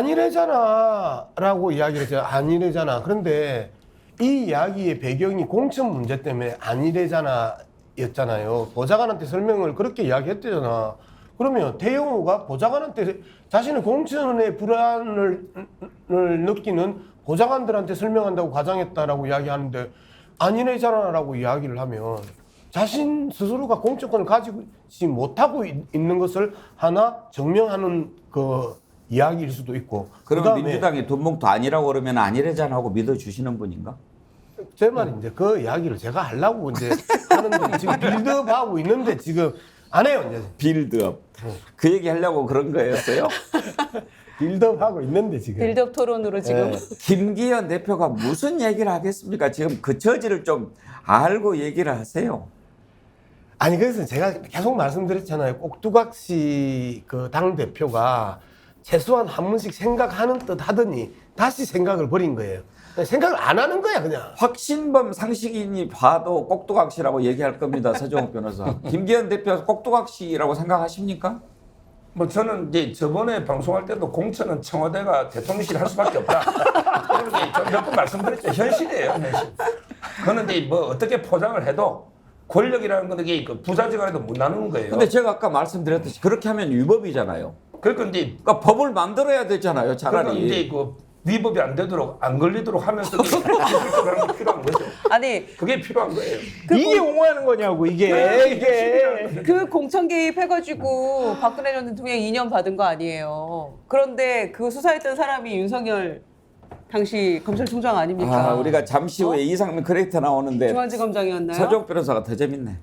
아니래잖아 라고 이야기를 했죠. 아니래잖아. 그런데 이 이야기의 배경이 공천 문제 때문에 아니래잖아 였잖아요. 보좌관한테 설명을 그렇게 이야기했대잖아. 그러면 태영호가 보좌관한테 자신의 공천의 불안을 느끼는 보좌관들한테 설명한다고 가정했다라고 이야기하는데 아니래잖아라고 이야기를 하면 자신 스스로가 공천권을 가지지 못하고 있는 것을 하나 증명하는 그 이야기일 수도 있고. 그러면 그다음에 민주당이 돈봉투 아니라고 그러면 아니래잖아 하고 믿어주시는 분인가? 제 말이 이제 그 이야기를 제가 하려고 이제 하는데 지금 빌드업하고 있는데 지금 안 해요 이제. 빌드업. 그 얘기 하려고 그런 거였어요? 빌드업하고 있는데 지금. 빌드업 토론으로 지금 네. 김기현 대표가 무슨 얘기를 하겠습니까? 지금 그 처지를 좀 알고 얘기를 하세요. 아니 그래서 제가 계속 말씀드렸잖아요. 꼭두각시 그 당 대표가 최소한 한 번씩 생각하는 듯 하더니 다시 생각을 버린 거예요. 생각을 안 하는 거야 그냥. 확신범 상식인이 봐도 꼭두각시라고 얘기할 겁니다. 서정욱 변호사. 김기현 대표 꼭두각시라고 생각하십니까? 뭐 저는 이제 저번에 방송할 때도 공천은 청와대가 대통령실이 할 수밖에 없다. 이렇게 몇 번 말씀드렸죠. 현실이에요, 현실. 그런데 뭐 어떻게 포장을 해도 권력이라는 건 이게 그 부자지간 해도 못 나누는 거예요. 근데 제가 아까 말씀드렸듯이 그렇게 하면 위법이잖아요. 그러니까 이제 그러니까 법을 만들어야 되잖아요, 그러니까 이제 차라리. 그 위법이 안 되도록 안 걸리도록 하면서 하는 게 필요한 거죠. 아니 그게 필요한 거예요. 이게 옹호하는 거냐고 이게. 그 공천 개입해가지고 박근혜 전 대통령 2년 받은 거 아니에요. 그런데 그 수사했던 사람이 윤석열 당시 검찰총장 아닙니까? 아, 우리가 잠시 후에 이상민 크리에이터 나오는데 중앙지검장이었나요? 서종 변호사가 더 재밌네.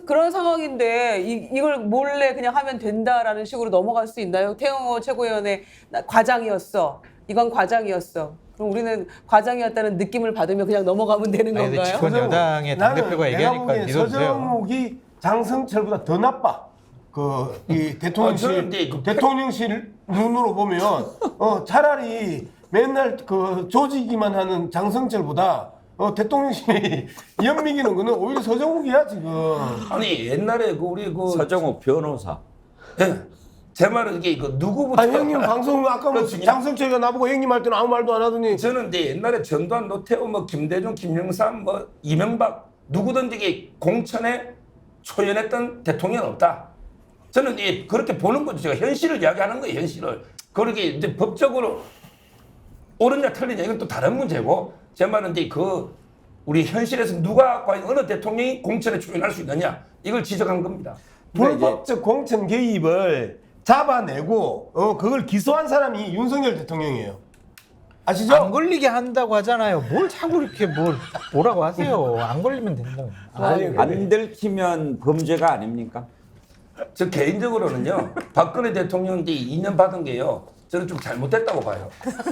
그런 상황인데 이걸 몰래 그냥 하면 된다라는 식으로 넘어갈 수 있나요? 태영호 최고위원의 과장이었어. 이건 과장이었어. 그럼 우리는 과장이었다는 느낌을 받으면 그냥 넘어가면 되는 아니, 근데 건가요? 집권 여당의 당대표가 나는 얘기하니까 내가 보기엔 믿어주세요. 서정욱이 장성철보다 더 나빠. 이 대통령실 저는 이제 그 대통령실 눈으로 보면 차라리 맨날 그 조지기만 하는 장성철보다 대통령실이 연미기는 거는 오히려 서정욱이야 지금. 아니 옛날에 그 우리 그 서정욱 변호사. 예. 제 말은 이게 그 누구부터 형님 방송 아까 뭐 그렇습니다. 장성철이가 나보고 형님 할 때는 아무 말도 안 하더니 저는 이제 옛날에 전두환, 노태우, 뭐 김대중, 김영삼, 뭐 이명박 누구든지 이게 공천에 초연했던 대통령은 없다. 저는 이제 그렇게 보는 거죠. 제가 현실을 이야기하는 거예요. 현실을. 그렇게 이제 법적으로 옳으냐 틀리냐 이건 또 다른 문제고 제 말은 이제 그 우리 현실에서 누가 과연 어느 대통령이 공천에 초연할 수 있느냐 이걸 지적한 겁니다. 불법적 공천 개입을 잡아내고 그걸 기소한 사람이 윤석열 대통령이에요. 아시죠? 안 걸리게 한다고 하잖아요. 뭘 자꾸 이렇게 뭐라고 하세요. 안 걸리면 된다. 안 들키면 범죄가 아닙니까? 저 개인적으로는요 박근혜 대통령 이제 2년 받은 게요 저는 좀 잘못됐다고 봐요.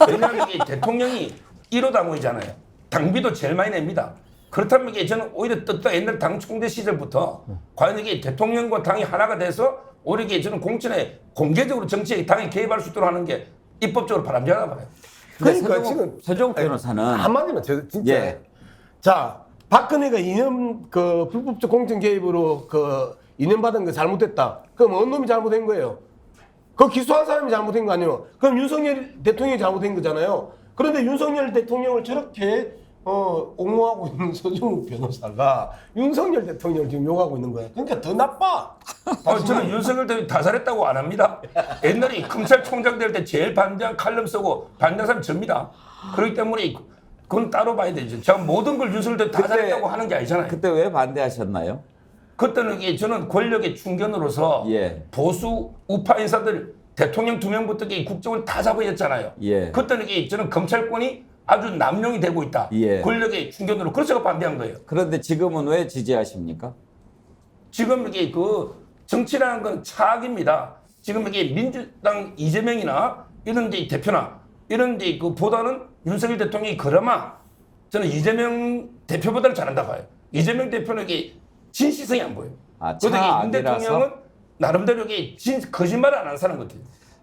왜냐하면 이게 대통령이 1호 당원이잖아요. 당비도 제일 많이 냅니다. 그렇다면 이게 저는 오히려 또 옛날 당 총재 시절부터 과연 이게 대통령과 당이 하나가 돼서 오히려 이게 저는 공천에 공개적으로 정치에 당이 개입할 수 있도록 하는 게 입법적으로 바람직하다 봐요. 그러니까 지금 서정욱 변호사는 한마디만 진짜 예. 자 박근혜가 2년 그 불법적 공천 개입으로 그 2년 받은 거 잘못됐다. 그럼 어느 놈이 잘못된 거예요? 그 기소한 사람이 잘못된 거 아니에요? 그럼 윤석열 대통령이 잘못된 거잖아요. 그런데 윤석열 대통령을 저렇게 옹호하고 있는 서정욱 변호사가 윤석열 대통령을 지금 욕하고 있는 거야. 그러니까 더 나빠. 저는 윤석열 대통령이 다 잘했다고 안 합니다. 옛날에 검찰총장 될 때 제일 반대한 칼럼 쓰고 반대한 사람이 접니다. 그렇기 때문에 그건 따로 봐야 되죠. 제가 모든 걸 윤석열 대통령이 다 잘했다고 하는 게 아니잖아요. 그때 왜 반대하셨나요? 그때는 이게 저는 권력의 충견으로서 예. 보수 우파 인사들 대통령 2명부터 이 국정을 다 잡아였잖아요. 예. 그때는 이게 저는 검찰권이 아주 남용이 되고 있다. 예. 권력의 충견으로 그래서 제가 반대한 거예요. 그런데 지금은 왜 지지하십니까? 지금 이게 그 정치라는 건 차악입니다. 지금 이게 민주당 이재명이나 이런 데 대표나 이런 데 그 보다는 윤석열 대통령이 그나마 저는 이재명 대표보다는 잘한다 봐요. 이재명 대표는 이게 진실성이 안 보여요. 아, 그런데 윤 차악이라서? 대통령은 나름대로 이게 거짓말을 안 하는 사람 같아요.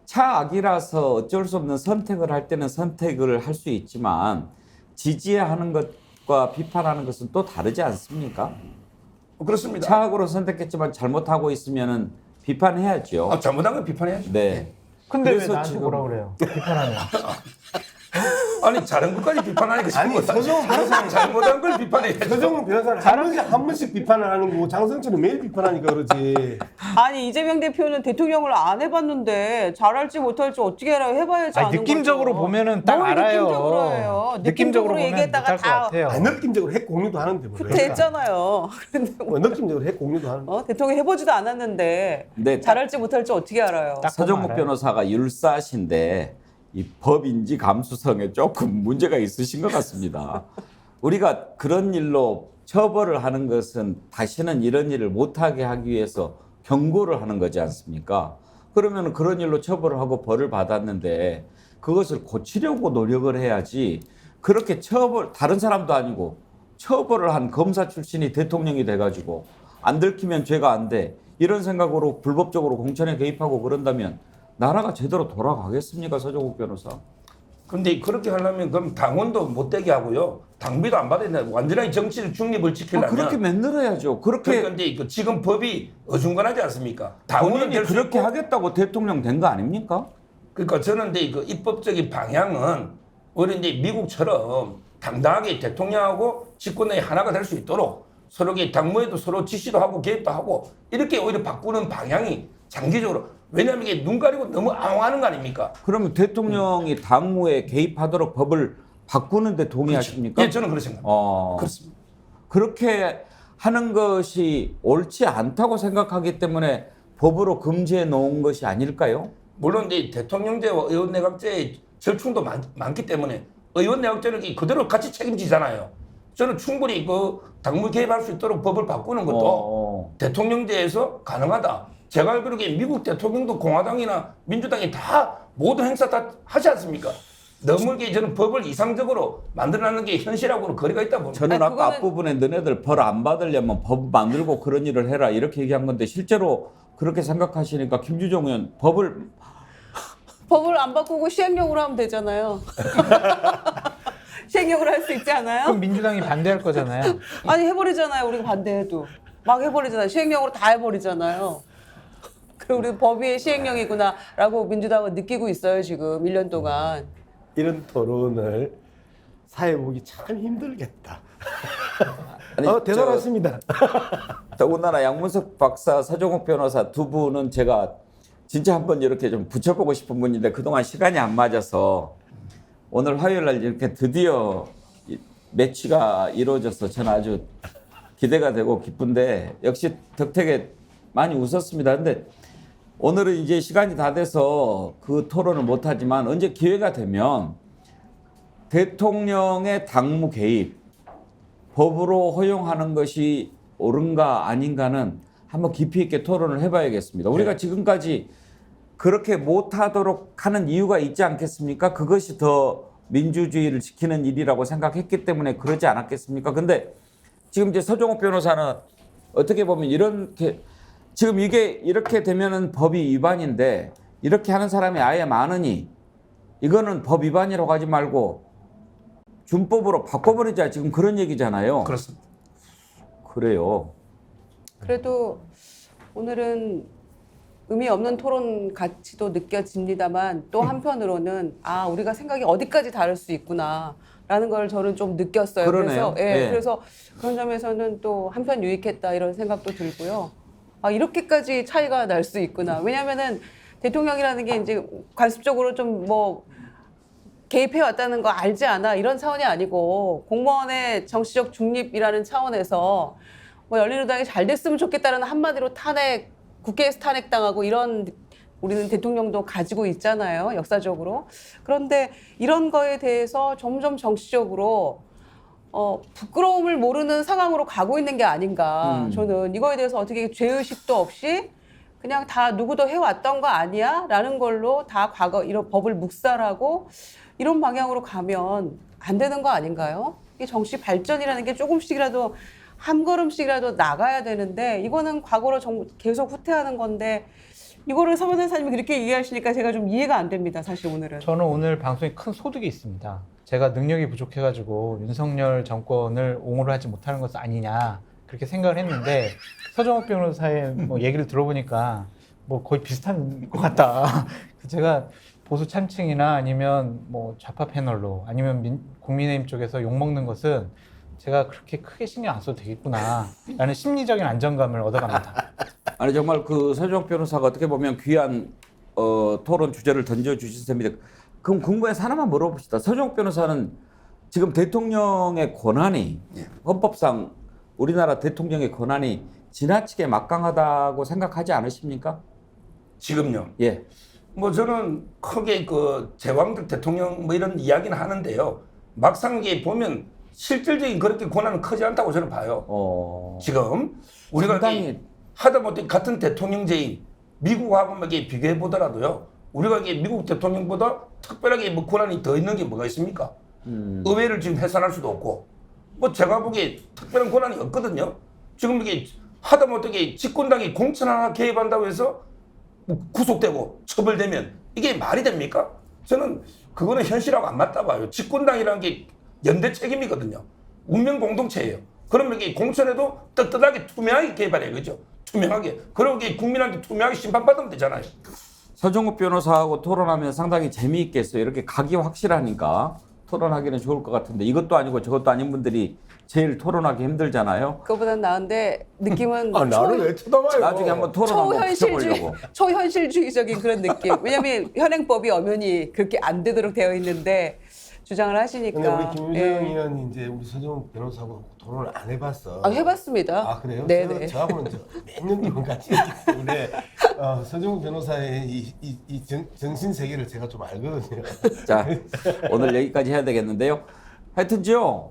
차악이라서 어쩔 수 없는 선택을 할 때는 선택을 할 수 있지만 지지하는 것과 비판하는 것은 또 다르지 않습니까? 그렇습니다. 차악으로 선택했지만 잘못하고 있으면은 비판해야죠. 잘못한 건 비판해야죠. 네. 근데 왜 그래서 나한테 지금- 뭐라 그래요? 비판하면. 아니 잘한 것까지 비판하니까 아니, 서정욱 변호사는 잘못한 걸 비판해야죠. 서정욱 변호사는 한 번씩 비판을 하는 거고 장성철은 매일 비판하니까 그러지. 아니 이재명 대표는 대통령을 안 해봤는데 잘할지 못할지 어떻게 알아요? 해봐야지 아니, 아는 느낌적으로 거죠. 보면은 딱 뭘 알아요. 느낌적으로 해요. 느낌적으로 보면 얘기했다가 못할 것 다 같아요. 느낌적으로 핵 공유도 하는데 뭐. 됐잖아요. 그런데 뭐, 느낌적으로 핵 공유도 하는데. 대통령 해보지도 않았는데 네, 잘할지 못할지 어떻게 알아요? 딱 서정욱 알아요. 변호사가 율사신데 이 법인지 감수성에 조금 문제가 있으신 것 같습니다. 우리가 그런 일로 처벌을 하는 것은 다시는 이런 일을 못하게 하기 위해서 경고를 하는 거지 않습니까? 그러면 그런 일로 처벌을 하고 벌을 받았는데 그것을 고치려고 노력을 해야지 그렇게 다른 사람도 아니고 처벌을 한 검사 출신이 대통령이 돼가지고 안 들키면 죄가 안 돼. 이런 생각으로 불법적으로 공천에 개입하고 그런다면 나라가 제대로 돌아가겠습니까, 서정욱 변호사? 근데 그렇게 하려면 그럼 당원도 못 되게 하고요. 당비도 안 받아야 된다. 완전히 정치적 중립을 지키려면 그렇게 만들어야죠. 그렇게 그런데 이제 지금 법이 어중간하지 않습니까? 당원은 본인이 될 수 그렇게 있고 하겠다고 대통령 된 거 아닙니까? 그러니까 저는 이제 그 입법적인 방향은 오히려 이제 미국처럼 당당하게 대통령하고 집권당이 하나가 될 수 있도록 서로의 당무에도 서로 지시도 하고 개입도 하고 이렇게 오히려 바꾸는 방향이 장기적으로 왜냐하면 이게 눈 가리고 너무 앙호하는 거 아닙니까? 그러면 대통령이 당무에 개입하도록 법을 바꾸는데 동의하십니까? 예, 저는 그렇게 생각합니다. 그렇습니다. 그렇게 하는 것이 옳지 않다고 생각하기 때문에 법으로 금지해 놓은 것이 아닐까요? 물론 이제 대통령제와 의원 내각제의 절충도 많기 때문에 의원 내각제는 그대로 같이 책임지잖아요. 저는 충분히 그 당무 개입할 수 있도록 법을 바꾸는 것도 대통령제에서 가능하다. 제가 알기로는 미국 대통령도 공화당이나 민주당이 다 모든 행사 다 하지 않습니까? 너무 이게 저는 법을 이상적으로 만들어내는 게 현실하고는 거리가 있다 봅니다. 저는 아니, 아까 그거는- 앞부분에 너네들 벌 안 받으려면 법 만들고 그런 일을 해라 이렇게 얘기한 건데 실제로 그렇게 생각하시니까 김주정 의원 법을 안 바꾸고 시행령으로 하면 되잖아요. 시행령으로 할 수 있지 않아요? 그럼 민주당이 반대할 거잖아요. 아니 해버리잖아요. 우리가 반대해도 막 해버리잖아요. 시행령으로 다 해버리잖아요. 그리고 우리 법이 시행령이구나라고 민주당은 느끼고 있어요. 지금 1년 동안. 이런 토론을 사회 보기 참 힘들겠다. 아니, 대단하십니다. 더군다나 양문석 박사, 서정욱 변호사 두 분은 제가 진짜 한번 이렇게 좀 붙여보고 싶은 분인데 그동안 시간이 안 맞아서 오늘 화요일 날 이렇게 드디어 매치가 이루어져서 저는 아주 기대가 되고 기쁜데 역시 덕택에 많이 웃었습니다. 근데 오늘은 이제 시간이 다 돼서 그 토론을 못하지만 언제 기회가 되면 대통령의 당무 개입 법으로 허용하는 것이 옳은가 아닌가는 한번 깊이 있게 토론을 해봐야겠습니다. 우리가 지금까지 그렇게 못하도록 하는 이유가 있지 않겠습니까? 그것이 더 민주주의를 지키는 일이라고 생각했기 때문에 그러지 않았겠습니까? 근데 지금 이제 서정욱 변호사는 어떻게 보면 이렇게 지금 이게 이렇게 되면은 법이 위반인데 이렇게 하는 사람이 아예 많으니 이거는 법 위반이라고 하지 말고 준법으로 바꿔버리자 지금 그런 얘기잖아요. 그렇습니다. 그래요. 그래도 오늘은 의미 없는 토론 가치도 느껴집니다만 또 한편으로는 아 우리가 생각이 어디까지 다를 수 있구나라는 걸 저는 좀 느꼈어요. 그러네요. 그래서 예, 예. 그래서 그런 점에서는 또 한편 유익했다 이런 생각도 들고요. 아 이렇게까지 차이가 날 수 있구나. 왜냐하면은 대통령이라는 게 이제 관습적으로 좀 뭐 개입해 왔다는 거 알지 않아 이런 차원이 아니고 공무원의 정치적 중립이라는 차원에서 뭐 열린우리당이 잘 됐으면 좋겠다는 한마디로 탄핵 국회에서 탄핵당하고 이런 우리는 대통령도 가지고 있잖아요 역사적으로. 그런데 이런 거에 대해서 점점 정치적으로 부끄러움을 모르는 상황으로 가고 있는 게 아닌가. 저는 이거에 대해서 어떻게 죄의식도 없이 그냥 다 누구도 해왔던 거 아니야? 라는 걸로 다 과거 이런 법을 묵살하고 이런 방향으로 가면 안 되는 거 아닌가요? 이 정치 발전이라는 게 조금씩이라도 한 걸음씩이라도 나가야 되는데 이거는 과거로 계속 후퇴하는 건데 이거를 서면 회사님이 그렇게 얘기하시니까 제가 좀 이해가 안 됩니다. 사실 오늘은. 저는 오늘 방송에 큰 소득이 있습니다. 제가 능력이 부족해가지고 윤석열 정권을 옹호를 하지 못하는 것은 아니냐 그렇게 생각을 했는데 서정욱 변호사의 뭐 얘기를 들어보니까 뭐 거의 비슷한 것 같다. 제가 보수 참칭이나 아니면 뭐 좌파 패널로 아니면 국민의힘 쪽에서 욕먹는 것은 제가 그렇게 크게 신경 안 써도 되겠구나라는 심리적인 안정감을 얻어갑니다. 아니 정말 그 서정욱 변호사가 어떻게 보면 귀한 토론 주제를 던져주신 셈인데 그럼 궁금해서 하나만 물어봅시다. 서정욱 변호사는 지금 대통령의 권한이 헌법상 우리나라 대통령의 권한이 지나치게 막강하다고 생각하지 않으십니까? 지금요. 예. 뭐 저는 크게 그 제왕적 대통령 뭐 이런 이야기는 하는데요. 막상 이게 보면 실질적인 그렇게 권한은 크지 않다고 저는 봐요. 지금 우리가 상당히 하다못해 같은 대통령제인 미국하고 이게 비교해 보더라도요. 우리가 이게 미국 대통령보다 특별하게 뭐 권한이 더 있는 게 뭐가 있습니까? 의회를 지금 해산할 수도 없고 뭐 제가 보기에 특별한 권한이 없거든요. 지금 이게 하다못해 집권당이 공천 하나 개입한다고 해서 구속되고 처벌되면 이게 말이 됩니까? 저는 그거는 현실하고 안 맞다 봐요. 집권당이라는 게 연대 책임이거든요. 운명 공동체예요. 그러면 이게 공천에도 떳떳하게 투명하게 개입하래요. 그죠? 투명하게. 그리고 이게 국민한테 투명하게 심판받으면 되잖아요. 서정욱 변호사하고 토론하면 상당히 재미있겠어요. 이렇게 각이 확실하니까 토론하기는 좋을 것 같은데 이것도 아니고 저것도 아닌 분들이 제일 토론하기 힘들잖아요. 그거보단 나은데 느낌은 아, 나를 왜 쳐다봐요? 나중에 한번 토론 한번 붙여보려고. 초현실주의적인 그런 느낌. 왜냐하면 현행법이 엄연히 그렇게 안 되도록 되어 있는데 주장을 하시니까. 근데 우리 김유정 예. 의원이 이제 우리 서정욱 변호사하고 토론을 안 해봤어. 아, 해봤습니다. 아 그래요? 네네. 저하고는 몇년 동안 같이 했기 때문에 서정욱 변호사의 이 정신 세계를 제가 좀 알거든요. 자, 오늘 여기까지 해야 되겠는데요. 하여튼요,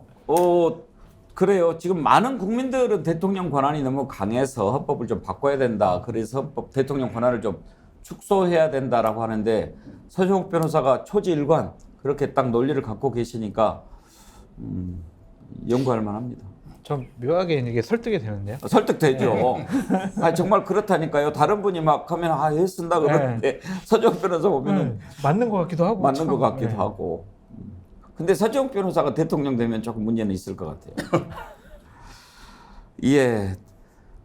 그래요. 지금 많은 국민들은 대통령 권한이 너무 강해서 헌법을 좀 바꿔야 된다. 그래서 헌법 대통령 권한을 좀 축소해야 된다라고 하는데 서정욱 변호사가 초지일관 그렇게 딱 논리를 갖고 계시니까 연구할 만합니다. 좀 묘하게 이게 설득이 되는데요. 설득되죠. 아, 정말 그렇다니까요. 다른 분이 막 하면 애쓴다 그러는데 서정욱 변호사 보면은 맞는 것 같기도 하고. 맞는 참. 것 같기도 네. 하고. 근데 서정욱 변호사가 대통령 되면 조금 문제는 있을 것 같아요. 예.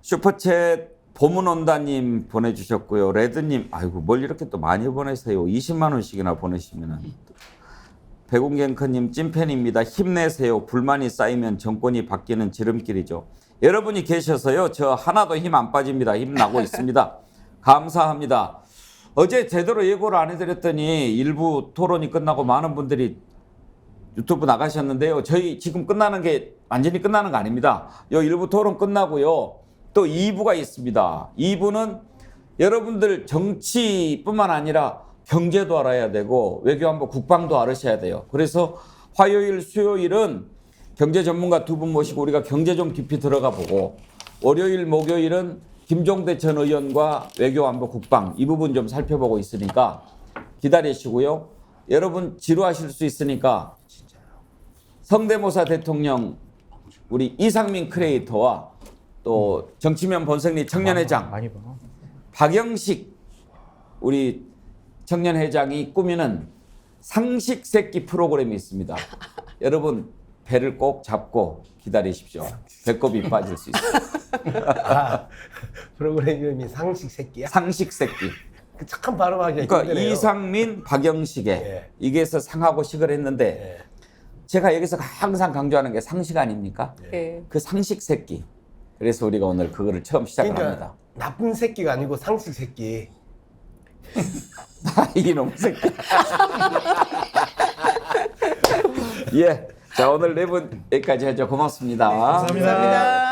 슈퍼챗 보문온다님 보내주셨고요. 레드님, 아이고 뭘 이렇게 또 많이 보내세요. 20만 원씩이나 보내시면은. 백운갱커님 찐팬입니다. 힘내세요. 불만이 쌓이면 정권이 바뀌는 지름길이죠. 여러분이 계셔서요. 저 하나도 힘 안 빠집니다. 힘나고 있습니다. 감사합니다. 어제 제대로 예고를 안 해드렸더니 일부 토론이 끝나고 많은 분들이 유튜브 나가셨는데요. 저희 지금 끝나는 게 완전히 끝나는 거 아닙니다. 요 일부 토론 끝나고요. 또 2부가 있습니다. 2부는 여러분들 정치뿐만 아니라 경제도 알아야 되고 외교안보 국방도 알으셔야 돼요. 그래서 화요일 수요일은 경제 전문가 두 분 모시고 우리가 경제 좀 깊이 들어가 보고 월요일 목요일은 김종대 전 의원과 외교안보 국방 이 부분 좀 살펴보고 있으니까 기다리시고요. 여러분 지루하실 수 있으니까 성대모사 대통령 우리 이상민 크리에이터와 또 정치면 본성리 청년회장 많이 봐. 박영식 우리 청년회장이 꾸미는 상식 새끼 프로그램이 있습니다. 여러분 배를 꼭 잡고 기다리십시오. 배꼽이 빠질 수 있어요. 프로그램 이름이 상식 새끼야? 상식 새끼. 그 착한 발음하기가 그러니까 힘드네요. 이상민, 박영식의 예. 이게서 상하고 식을 했는데 예. 제가 여기서 항상 강조하는 게 상식 아닙니까? 예. 그 상식 새끼. 그래서 우리가 오늘 그거를 처음 시작을 그러니까 합니다. 나쁜 새끼가 아니고 상식 새끼. 이놈 새끼. 예. 자, 오늘 네 분 여기까지 하죠. 고맙습니다. 감사합니다.